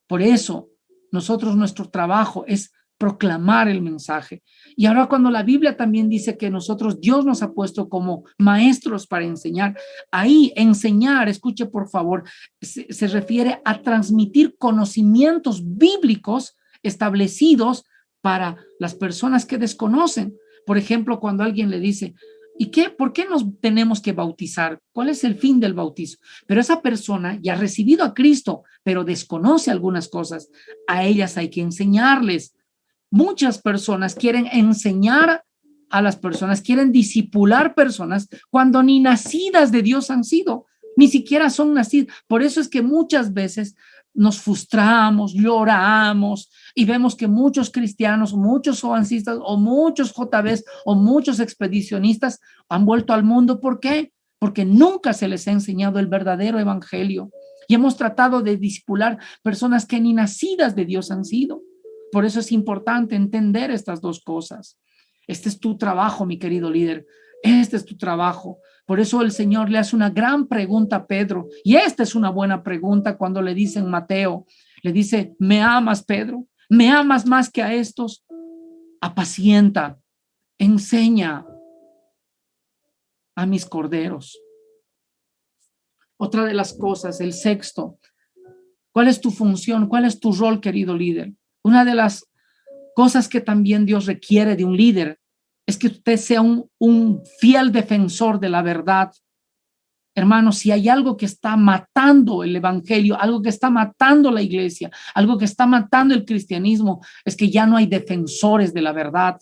Por eso, nuestro trabajo es proclamar el mensaje. Y ahora cuando la Biblia también dice que Dios nos ha puesto como maestros para enseñar, ahí enseñar, escuche por favor, se refiere a transmitir conocimientos bíblicos establecidos para las personas que desconocen. Por ejemplo, cuando alguien le dice, ¿por qué nos tenemos que bautizar? ¿Cuál es el fin del bautizo? Pero esa persona ya ha recibido a Cristo, pero desconoce algunas cosas. A ellas hay que enseñarles. Muchas personas quieren enseñar a las personas, quieren discipular personas cuando ni nacidas de Dios han sido, ni siquiera son nacidas. Por eso es que muchas veces nos frustramos, lloramos y vemos que muchos cristianos, muchos jovencitas o muchos JBs o muchos expedicionistas han vuelto al mundo. ¿Por qué? Porque nunca se les ha enseñado el verdadero evangelio y hemos tratado de discipular personas que ni nacidas de Dios han sido. Por eso es importante entender estas dos cosas. Este es tu trabajo, mi querido líder. Este es tu trabajo. Por eso el Señor le hace una gran pregunta a Pedro. Y esta es una buena pregunta cuando le dice en Mateo, le dice, ¿me amas, Pedro? ¿Me amas más que a estos? Apacienta, enseña a mis corderos. Otra de las cosas, el sexto, ¿cuál es tu función? ¿Cuál es tu rol, querido líder? Una de las cosas que también Dios requiere de un líder es que usted sea un fiel defensor de la verdad. Hermanos, si hay algo que está matando el evangelio, algo que está matando la iglesia, algo que está matando el cristianismo, es que ya no hay defensores de la verdad.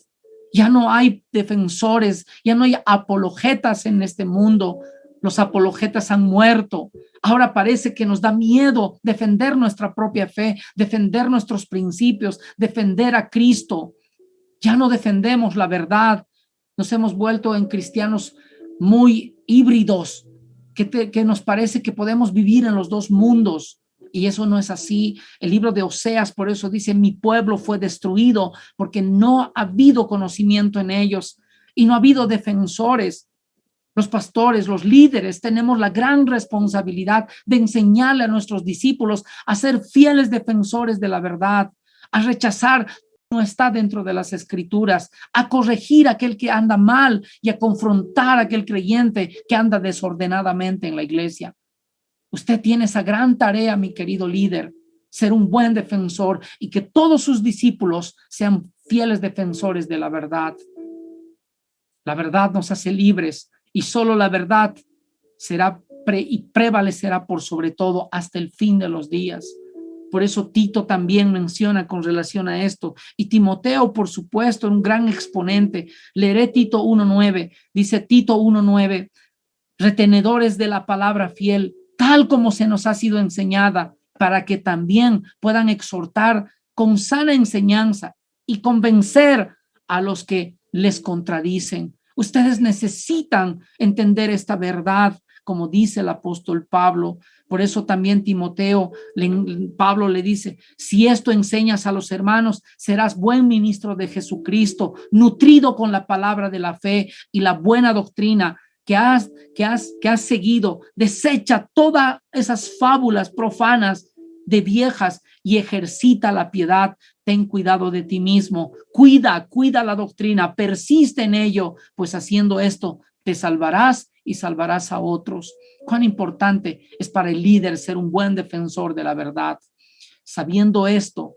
Ya no hay defensores, ya no hay apologetas en este mundo. Los apologetas han muerto. Ahora parece que nos da miedo defender nuestra propia fe, defender nuestros principios, defender a Cristo. Ya no defendemos la verdad. Nos hemos vuelto en cristianos muy híbridos, que nos parece que podemos vivir en los dos mundos. Y eso no es así. El libro de Oseas, por eso dice, mi pueblo fue destruido porque no ha habido conocimiento en ellos y no ha habido defensores. Los pastores, los líderes, tenemos la gran responsabilidad de enseñarle a nuestros discípulos a ser fieles defensores de la verdad, a rechazar no está dentro de las escrituras, a corregir a aquel que anda mal y a confrontar a aquel creyente que anda desordenadamente en la iglesia. Usted tiene esa gran tarea, mi querido líder, ser un buen defensor y que todos sus discípulos sean fieles defensores de la verdad. La verdad nos hace libres y solo la verdad será y prevalecerá por sobre todo hasta el fin de los días. Por eso Tito también menciona con relación a esto. Y Timoteo, por supuesto, un gran exponente. Leeré Tito 1:9. Dice Tito 1:9, retenedores de la palabra fiel, tal como se nos ha sido enseñada, para que también puedan exhortar con sana enseñanza y convencer a los que les contradicen. Ustedes necesitan entender esta verdad, como dice el apóstol Pablo. Por eso también Pablo le dice, si esto enseñas a los hermanos, serás buen ministro de Jesucristo, nutrido con la palabra de la fe y la buena doctrina que has seguido. Desecha todas esas fábulas profanas de viejas y ejercita la piedad. Ten cuidado de ti mismo, cuida la doctrina, persiste en ello, pues haciendo esto te salvarás y salvarás a otros. Cuán importante es para el líder ser un buen defensor de la verdad. Sabiendo esto,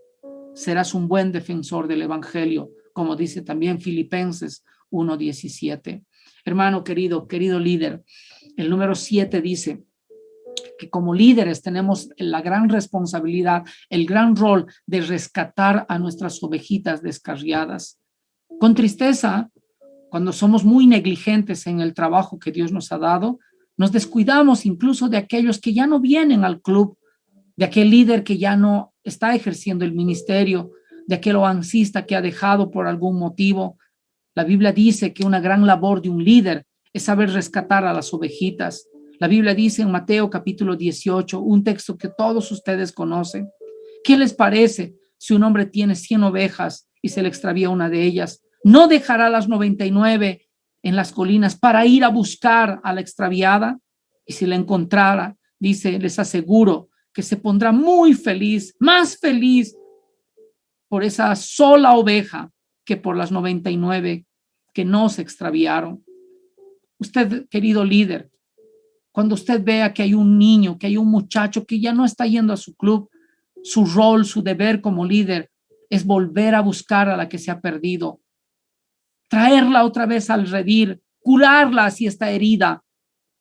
serás un buen defensor del evangelio, como dice también Filipenses 1:17. Hermano querido líder, el número 7 dice que como líderes tenemos la gran responsabilidad, el gran rol de rescatar a nuestras ovejitas descarriadas. Con tristeza, cuando somos muy negligentes en el trabajo que Dios nos ha dado, Nos descuidamos incluso de aquellos que ya no vienen al club, de aquel líder que ya no está ejerciendo el ministerio, de aquel oancista que ha dejado por algún motivo. La Biblia dice que una gran labor de un líder es saber rescatar a las ovejitas. La Biblia dice en Mateo capítulo 18, un texto que todos ustedes conocen. ¿Qué les parece si un hombre tiene 100 ovejas y se le extravía una de ellas? ¿No dejará las 99 en las colinas para ir a buscar a la extraviada? Y si la encontrara, dice, les aseguro que se pondrá muy feliz, más feliz por esa sola oveja que por las 99 que no se extraviaron. Usted, querido líder, cuando usted vea que hay un niño, que hay un muchacho que ya no está yendo a su club, su rol, su deber como líder es volver a buscar a la que se ha perdido, traerla otra vez al redil, curarla si está herida,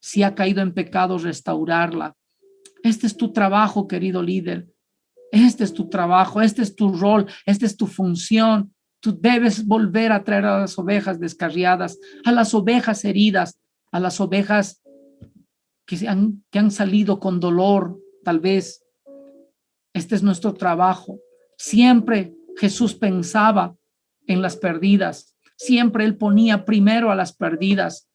si ha caído en pecado, restaurarla. Este es tu trabajo, querido líder. Este es tu trabajo, este es tu rol, esta es tu función. Tú debes volver a traer a las ovejas descarriadas, a las ovejas heridas, a las ovejas que han salido con dolor, tal vez. Este es nuestro trabajo. Siempre Jesús pensaba en las perdidas. Siempre Él ponía primero a las perdidas.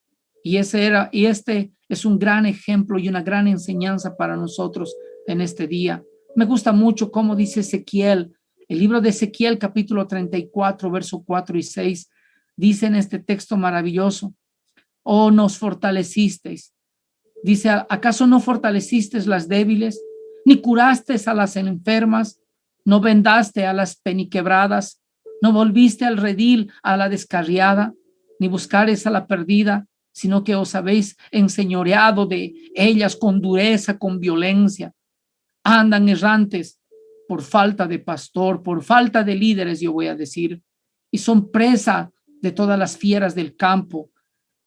Y este es un gran ejemplo y una gran enseñanza para nosotros en este día. Me gusta mucho cómo dice Ezequiel, el libro de Ezequiel, capítulo 34, verso 4 y 6, dice en este texto maravilloso: oh, nos fortalecisteis. Dice, ¿acaso no fortalecisteis las débiles, ni curasteis a las enfermas, no vendaste a las peniquebradas, no volviste al redil a la descarriada, ni buscares a la perdida, sino que os habéis enseñoreado de ellas con dureza, con violencia? Andan errantes por falta de pastor, por falta de líderes, yo voy a decir, y son presa de todas las fieras del campo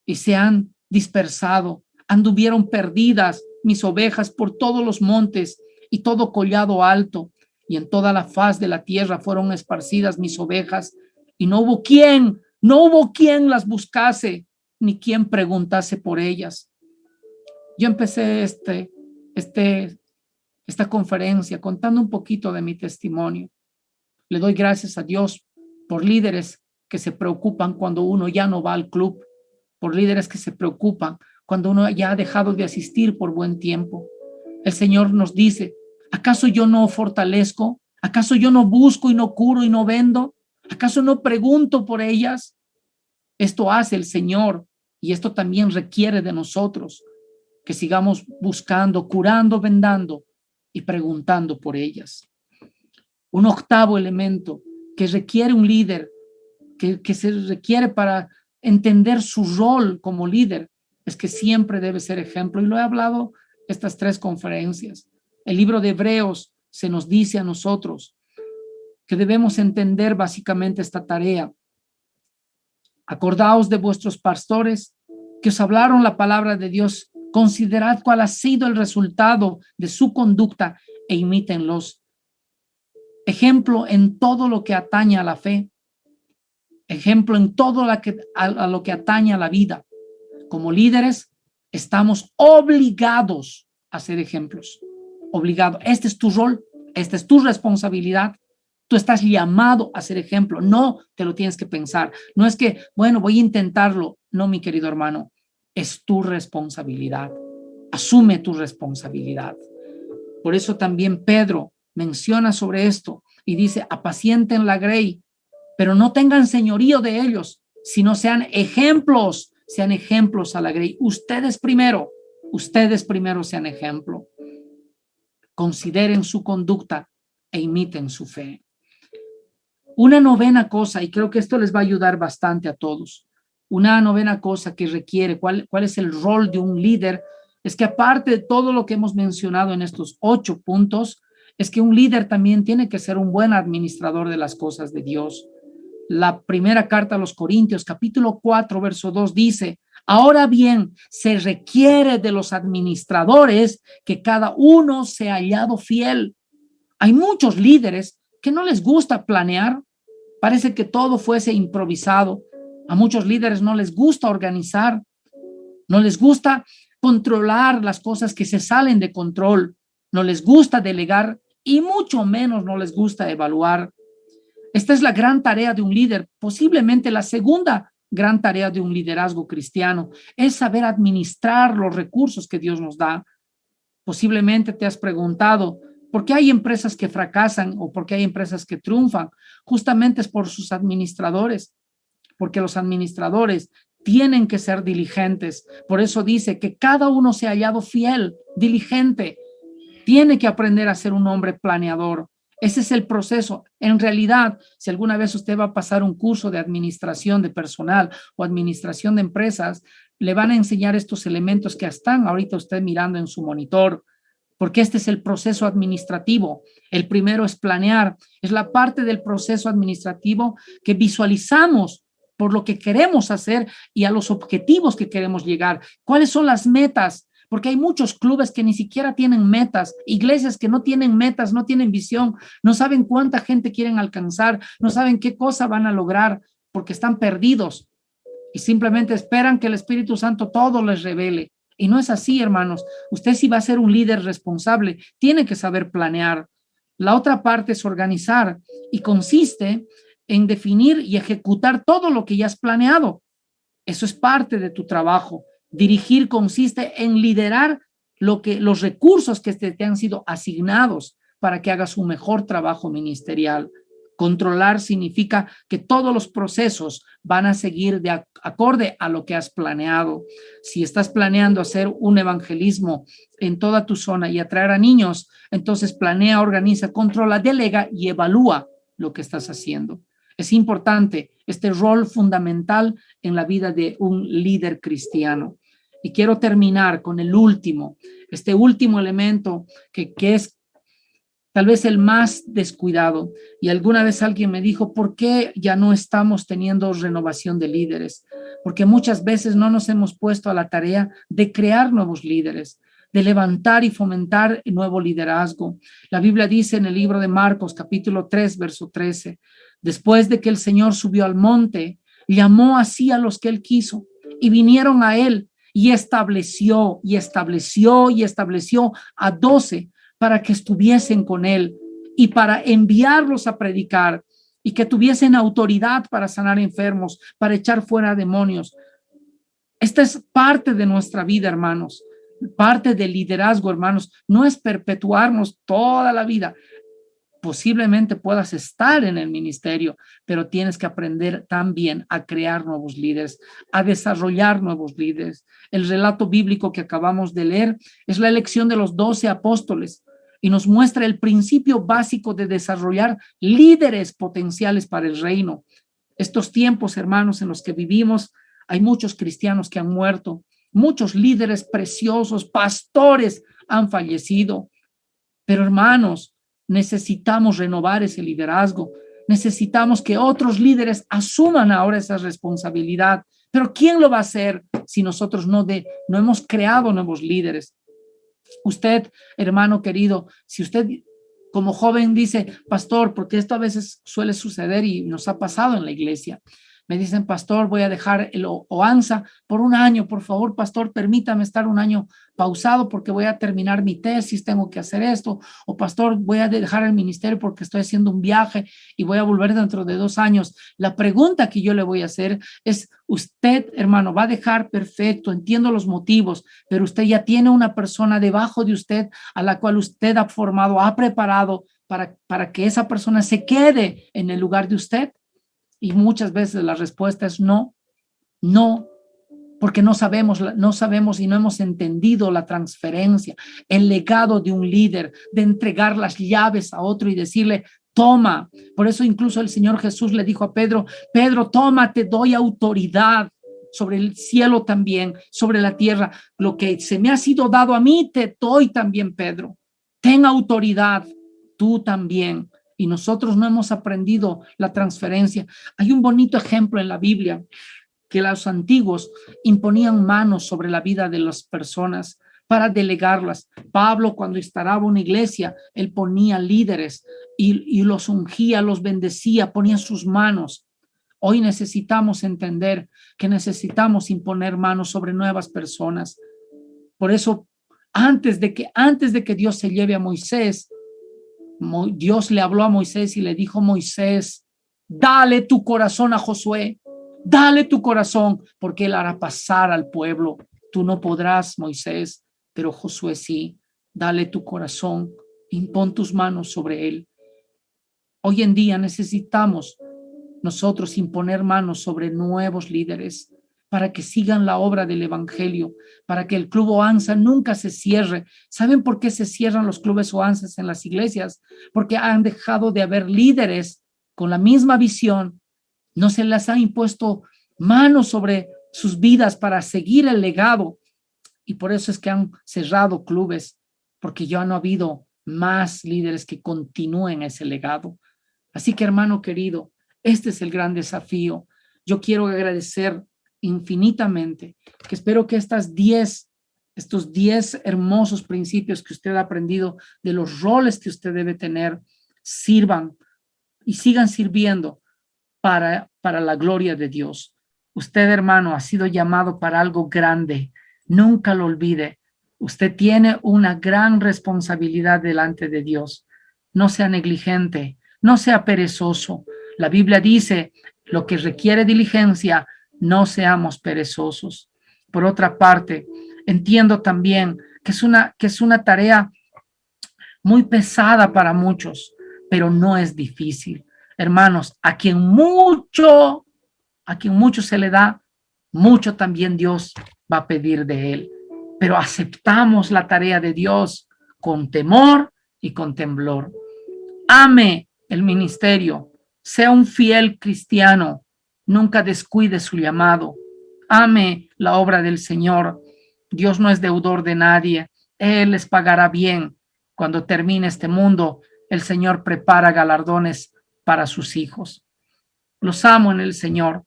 y se han dispersado. Anduvieron perdidas mis ovejas por todos los montes y todo collado alto, y en toda la faz de la tierra fueron esparcidas mis ovejas, y no hubo quien las buscase, ni quien preguntase por ellas. Yo empecé esta conferencia contando un poquito de mi testimonio. Le doy gracias a Dios por líderes que se preocupan cuando uno ya no va al club, por líderes que se preocupan cuando uno ya ha dejado de asistir por buen tiempo. El Señor nos dice, ¿acaso yo no fortalezco? ¿Acaso yo no busco y no curo y no vendo? ¿Acaso no pregunto por ellas? Esto hace el Señor, y esto también requiere de nosotros que sigamos buscando, curando, vendando y preguntando por ellas. Un octavo elemento que requiere un líder, que se requiere para entender su rol como líder, es que siempre debe ser ejemplo. Y lo he hablado estas 3 conferencias. El libro de Hebreos se nos dice a nosotros que debemos entender básicamente esta tarea. Acordaos de vuestros pastores que os hablaron la palabra de Dios. Considerad cuál ha sido el resultado de su conducta e imítenlos. Ejemplo en todo lo que atañe a la fe. Ejemplo en todo a lo que atañe a la vida. Como líderes, estamos obligados a ser ejemplos. Obligado. Este es tu rol, esta es tu responsabilidad. Tú estás llamado a ser ejemplo. No te lo tienes que pensar. No es que, bueno, voy a intentarlo. No, mi querido hermano, es tu responsabilidad. Asume tu responsabilidad. Por eso también Pedro menciona sobre esto y dice, apacienten la grey, pero no tengan señorío de ellos, sino sean ejemplos a la grey. Ustedes primero sean ejemplo. Consideren su conducta e imiten su fe. Una novena cosa, y creo que esto les va a ayudar bastante a todos, una novena cosa que requiere, cuál es el rol de un líder, es que aparte de todo lo que hemos mencionado en estos 8 puntos, es que un líder también tiene que ser un buen administrador de las cosas de Dios. La primera carta a los Corintios, capítulo 4, verso 2 dice, ahora bien, se requiere de los administradores que cada uno sea hallado fiel. Hay muchos líderes que no les gusta planear, parece que todo fuese improvisado. A muchos líderes no les gusta organizar, no les gusta controlar las cosas que se salen de control, no les gusta delegar y mucho menos no les gusta evaluar. Esta es la gran tarea de un líder, posiblemente la segunda gran tarea de un liderazgo cristiano, es saber administrar los recursos que Dios nos da. Posiblemente te has preguntado, ¿por qué hay empresas que fracasan o por qué hay empresas que triunfan? Justamente es por sus administradores, porque los administradores tienen que ser diligentes. Por eso dice que cada uno se ha hallado fiel, diligente. Tiene que aprender a ser un hombre planeador. Ese es el proceso. En realidad, si alguna vez usted va a pasar un curso de administración de personal o administración de empresas, le van a enseñar estos elementos que están ahorita usted mirando en su monitor, porque este es el proceso administrativo. El primero es planear, es la parte del proceso administrativo que visualizamos por lo que queremos hacer y a los objetivos que queremos llegar. ¿Cuáles son las metas? Porque hay muchos clubes que ni siquiera tienen metas, iglesias que no tienen metas, no tienen visión, no saben cuánta gente quieren alcanzar, no saben qué cosa van a lograr porque están perdidos y simplemente esperan que el Espíritu Santo todo les revele. Y no es así, hermanos. Usted, si va a ser un líder responsable, tiene que saber planear. La otra parte es organizar y consiste en definir y ejecutar todo lo que ya has planeado. Eso es parte de tu trabajo. Dirigir consiste en liderar los recursos que te han sido asignados para que hagas un mejor trabajo ministerial. Controlar significa que todos los procesos van a seguir de acorde a lo que has planeado. Si estás planeando hacer un evangelismo en toda tu zona y atraer a niños, entonces planea, organiza, controla, delega y evalúa lo que estás haciendo. Es importante este rol fundamental en la vida de un líder cristiano. Y quiero terminar con este último elemento que es tal vez el más descuidado. Y alguna vez alguien me dijo, ¿por qué ya no estamos teniendo renovación de líderes? Porque muchas veces no nos hemos puesto a la tarea de crear nuevos líderes, de levantar y fomentar el nuevo liderazgo. La Biblia dice en el libro de Marcos, capítulo 3, verso 13, después de que el Señor subió al monte, llamó así a los que él quiso y vinieron a él y estableció a 12 para que estuviesen con él y para enviarlos a predicar y que tuviesen autoridad para sanar enfermos, para echar fuera demonios. Esta es parte de nuestra vida, hermanos, parte del liderazgo, hermanos. No es perpetuarnos toda la vida. Posiblemente puedas estar en el ministerio, pero tienes que aprender también a crear nuevos líderes, a desarrollar nuevos líderes. El relato bíblico que acabamos de leer es la elección de los 12 apóstoles y nos muestra el principio básico de desarrollar líderes potenciales para el reino. Estos tiempos, hermanos, en los que vivimos, hay muchos cristianos que han muerto, muchos líderes preciosos, pastores han fallecido, pero hermanos, necesitamos renovar ese liderazgo. Necesitamos que otros líderes asuman ahora esa responsabilidad. Pero ¿quién lo va a hacer si nosotros no hemos creado nuevos líderes? Usted, hermano querido, si usted como joven dice, pastor, porque esto a veces suele suceder y nos ha pasado en la iglesia, me dicen, pastor, voy a dejar el OANSA por un año, por favor, pastor, permítame estar un año pausado porque voy a terminar mi tesis, tengo que hacer esto, o pastor, voy a dejar el ministerio porque estoy haciendo un viaje y voy a volver dentro de 2 años. La pregunta que yo le voy a hacer es, usted, hermano, va a dejar, perfecto, entiendo los motivos, pero usted ya tiene una persona debajo de usted a la cual usted ha formado, ha preparado para que esa persona se quede en el lugar de usted. Y muchas veces la respuesta es no, porque no sabemos y no hemos entendido la transferencia, el legado de un líder, de entregar las llaves a otro y decirle, toma. Por eso incluso el Señor Jesús le dijo a Pedro, Pedro, toma, te doy autoridad sobre el cielo también, sobre la tierra. Lo que se me ha sido dado a mí, te doy también, Pedro. Ten autoridad, tú también. Y nosotros no hemos aprendido la transferencia. Hay un bonito ejemplo en la Biblia que los antiguos imponían manos sobre la vida de las personas para delegarlas. Pablo, cuando instalaba una iglesia, él ponía líderes y los ungía, los bendecía, ponía sus manos. Hoy necesitamos entender que necesitamos imponer manos sobre nuevas personas. Por eso, antes de que Dios se lleve a Moisés, Dios le habló a Moisés y le dijo: Moisés, dale tu corazón a Josué, dale tu corazón, porque él hará pasar al pueblo. Tú no podrás, Moisés, pero Josué sí. Dale tu corazón, impón tus manos sobre él. Hoy en día necesitamos nosotros imponer manos sobre nuevos líderes para que sigan la obra del evangelio, para que el club Oanza nunca se cierre. ¿Saben por qué se cierran los clubes Oanzas en las iglesias? Porque han dejado de haber líderes con la misma visión. No se les ha impuesto manos sobre sus vidas para seguir el legado. Y por eso es que han cerrado clubes, porque ya no ha habido más líderes que continúen ese legado. Así que, hermano querido, este es el gran desafío. Yo quiero agradecer infinitamente, que espero que estos 10 hermosos principios que usted ha aprendido de los roles que usted debe tener sirvan y sigan sirviendo para la gloria de Dios. Usted, hermano, ha sido llamado para algo grande. Nunca lo olvide. Usted tiene una gran responsabilidad delante de Dios. No sea negligente, no sea perezoso. La Biblia dice: lo que requiere diligencia, no seamos perezosos. Por otra parte, entiendo también que es una tarea muy pesada para muchos, pero no es difícil. Hermanos, a quien mucho se le da, mucho también Dios va a pedir de él. Pero aceptamos la tarea de Dios con temor y con temblor. Ame el ministerio, sea un fiel cristiano, nunca descuide su llamado, ame la obra del Señor. Dios no es deudor de nadie, Él les pagará bien. Cuando termine este mundo, el Señor prepara galardones para sus hijos. Los amo en el Señor.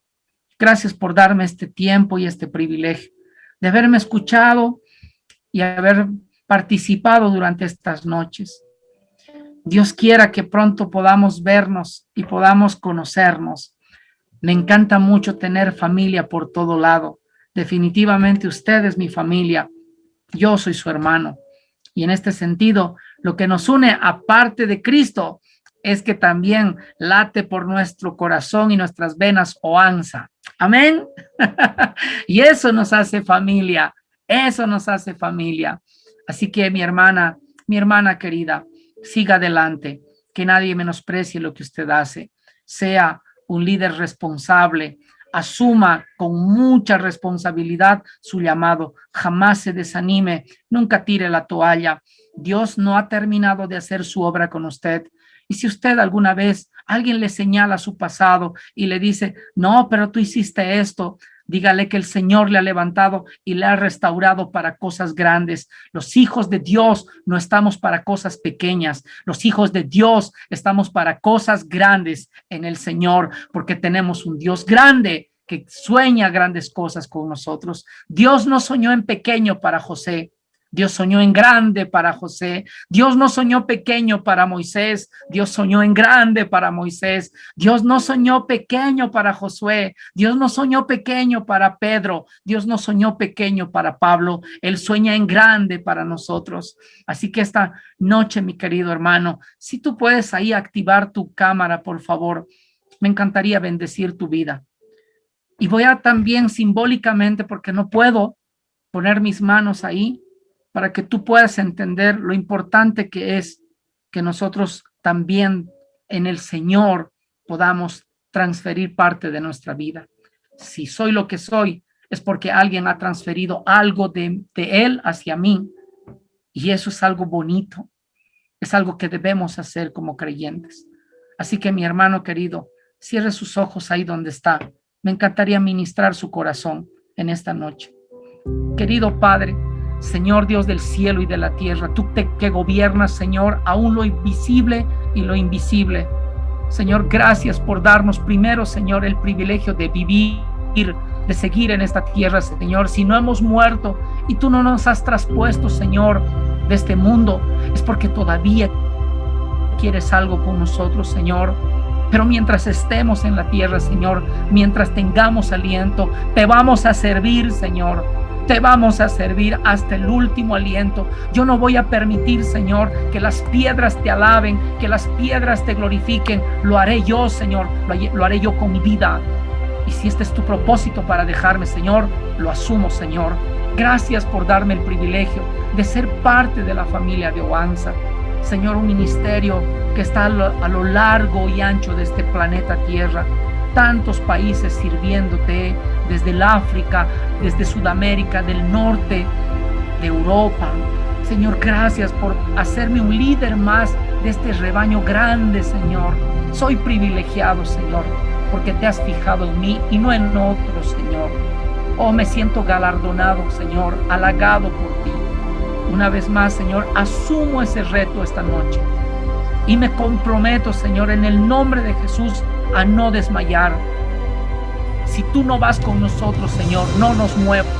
Gracias por darme este tiempo y este privilegio de haberme escuchado y haber participado durante estas noches. Dios quiera que pronto podamos vernos y podamos conocernos. Me encanta mucho tener familia por todo lado. Definitivamente usted es mi familia. Yo soy su hermano. Y en este sentido, lo que nos une aparte de Cristo es que también late por nuestro corazón y nuestras venas Oanza. Amén. Y eso nos hace familia. Eso nos hace familia. Así que mi hermana querida, siga adelante. Que nadie menosprecie lo que usted hace. Sea un líder responsable. Asuma con mucha responsabilidad su llamado. Jamás se desanime. Nunca tire la toalla. Dios no ha terminado de hacer su obra con usted. Y si usted alguna vez alguien le señala su pasado y le dice: no, pero tú hiciste esto, dígale que el Señor le ha levantado y le ha restaurado para cosas grandes. Los hijos de Dios no estamos para cosas pequeñas. Los hijos de Dios estamos para cosas grandes en el Señor, porque tenemos un Dios grande que sueña grandes cosas con nosotros. Dios no soñó en pequeño para José. Dios soñó en grande para José. Dios no soñó pequeño para Moisés. Dios soñó en grande para Moisés. Dios no soñó pequeño para Josué. Dios no soñó pequeño para Pedro. Dios no soñó pequeño para Pablo. Él sueña en grande para nosotros. Así que esta noche, mi querido hermano, si tú puedes ahí activar tu cámara, por favor, me encantaría bendecir tu vida. Y voy a también simbólicamente, porque no puedo poner mis manos ahí, para que tú puedas entender lo importante que es que nosotros también en el Señor podamos transferir parte de nuestra vida. Si soy lo que soy, es porque alguien ha transferido algo de Él hacia mí. Y eso es algo bonito. Es algo que debemos hacer como creyentes. Así que mi hermano querido, cierre sus ojos ahí donde está. Me encantaría ministrar su corazón en esta noche. Querido Padre, Señor Dios del cielo y de la tierra, tú que gobiernas, Señor, aún lo invisible y lo invisible. Señor, gracias por darnos primero, Señor, el privilegio de vivir, de seguir en esta tierra, Señor. Si no hemos muerto y tú no nos has traspuesto, Señor, de este mundo, es porque todavía quieres algo con nosotros, Señor. Pero mientras estemos en la tierra, Señor, mientras tengamos aliento, te vamos a servir, Señor. Te vamos a servir hasta el último aliento. Yo no voy a permitir, Señor, que las piedras te alaben, que las piedras te glorifiquen. Lo haré yo, Señor, lo haré yo con mi vida. Y si este es tu propósito para dejarme, Señor, lo asumo, Señor. Gracias por darme el privilegio de ser parte de la familia de Oanza. Señor, un ministerio que está a lo largo y ancho de este planeta Tierra. Tantos países sirviéndote, desde el África, desde Sudamérica, del norte, de Europa. Señor, gracias por hacerme un líder más de este rebaño grande, Señor. Soy privilegiado, Señor, porque te has fijado en mí y no en otro, Señor. Oh, me siento galardonado, Señor, halagado por ti. Una vez más, Señor, asumo ese reto esta noche y me comprometo, Señor, en el nombre de Jesús, a no desmayar. Si tú no vas con nosotros, Señor, no nos muevas.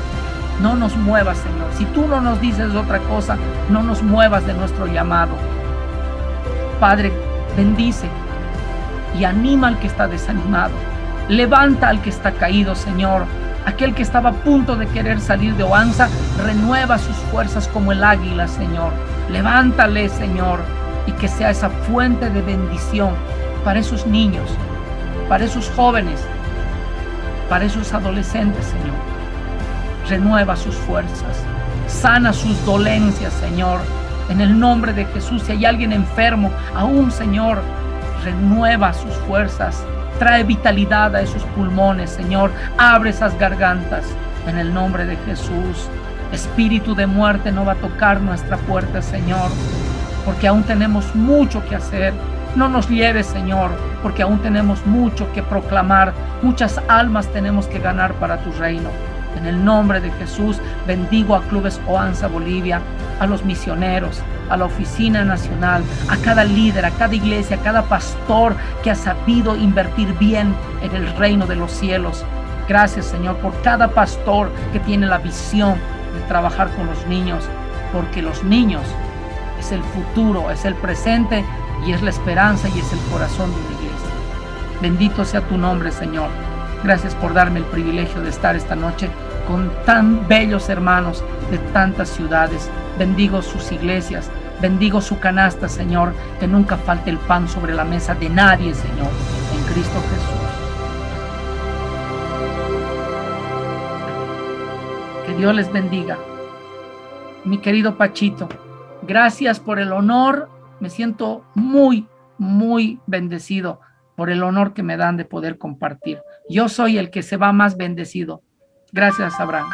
No nos muevas, Señor. Si tú no nos dices otra cosa, no nos muevas de nuestro llamado. Padre, bendice y anima al que está desanimado. Levanta al que está caído, Señor. Aquel que estaba a punto de querer salir de Oanza, renueva sus fuerzas como el águila, Señor. Levántale, Señor, y que sea esa fuente de bendición para esos niños, para esos jóvenes, para esos adolescentes, Señor. Renueva sus fuerzas, sana sus dolencias, Señor. En el nombre de Jesús, si hay alguien enfermo, aún, Señor, renueva sus fuerzas. Trae vitalidad a esos pulmones, Señor. Abre esas gargantas en el nombre de Jesús. Espíritu de muerte no va a tocar nuestra puerta, Señor, porque aún tenemos mucho que hacer. No nos lleves, Señor, porque aún tenemos mucho que proclamar. Muchas almas tenemos que ganar para tu reino. En el nombre de Jesús, bendigo a Clubes Oanza Bolivia, a los misioneros, a la oficina nacional, a cada líder, a cada iglesia, a cada pastor que ha sabido invertir bien en el reino de los cielos. Gracias, Señor, por cada pastor que tiene la visión de trabajar con los niños, porque los niños es el futuro, es el presente y es la esperanza y es el corazón de la iglesia. Bendito sea tu nombre, Señor. Gracias por darme el privilegio de estar esta noche con tan bellos hermanos de tantas ciudades. Bendigo sus iglesias, bendigo su canasta, Señor, que nunca falte el pan sobre la mesa de nadie, Señor, en Cristo Jesús. Que Dios les bendiga. Mi querido Pachito, gracias por el honor. Me siento muy, muy bendecido por el honor que me dan de poder compartir. Yo soy el que se va más bendecido. Gracias, Abraham.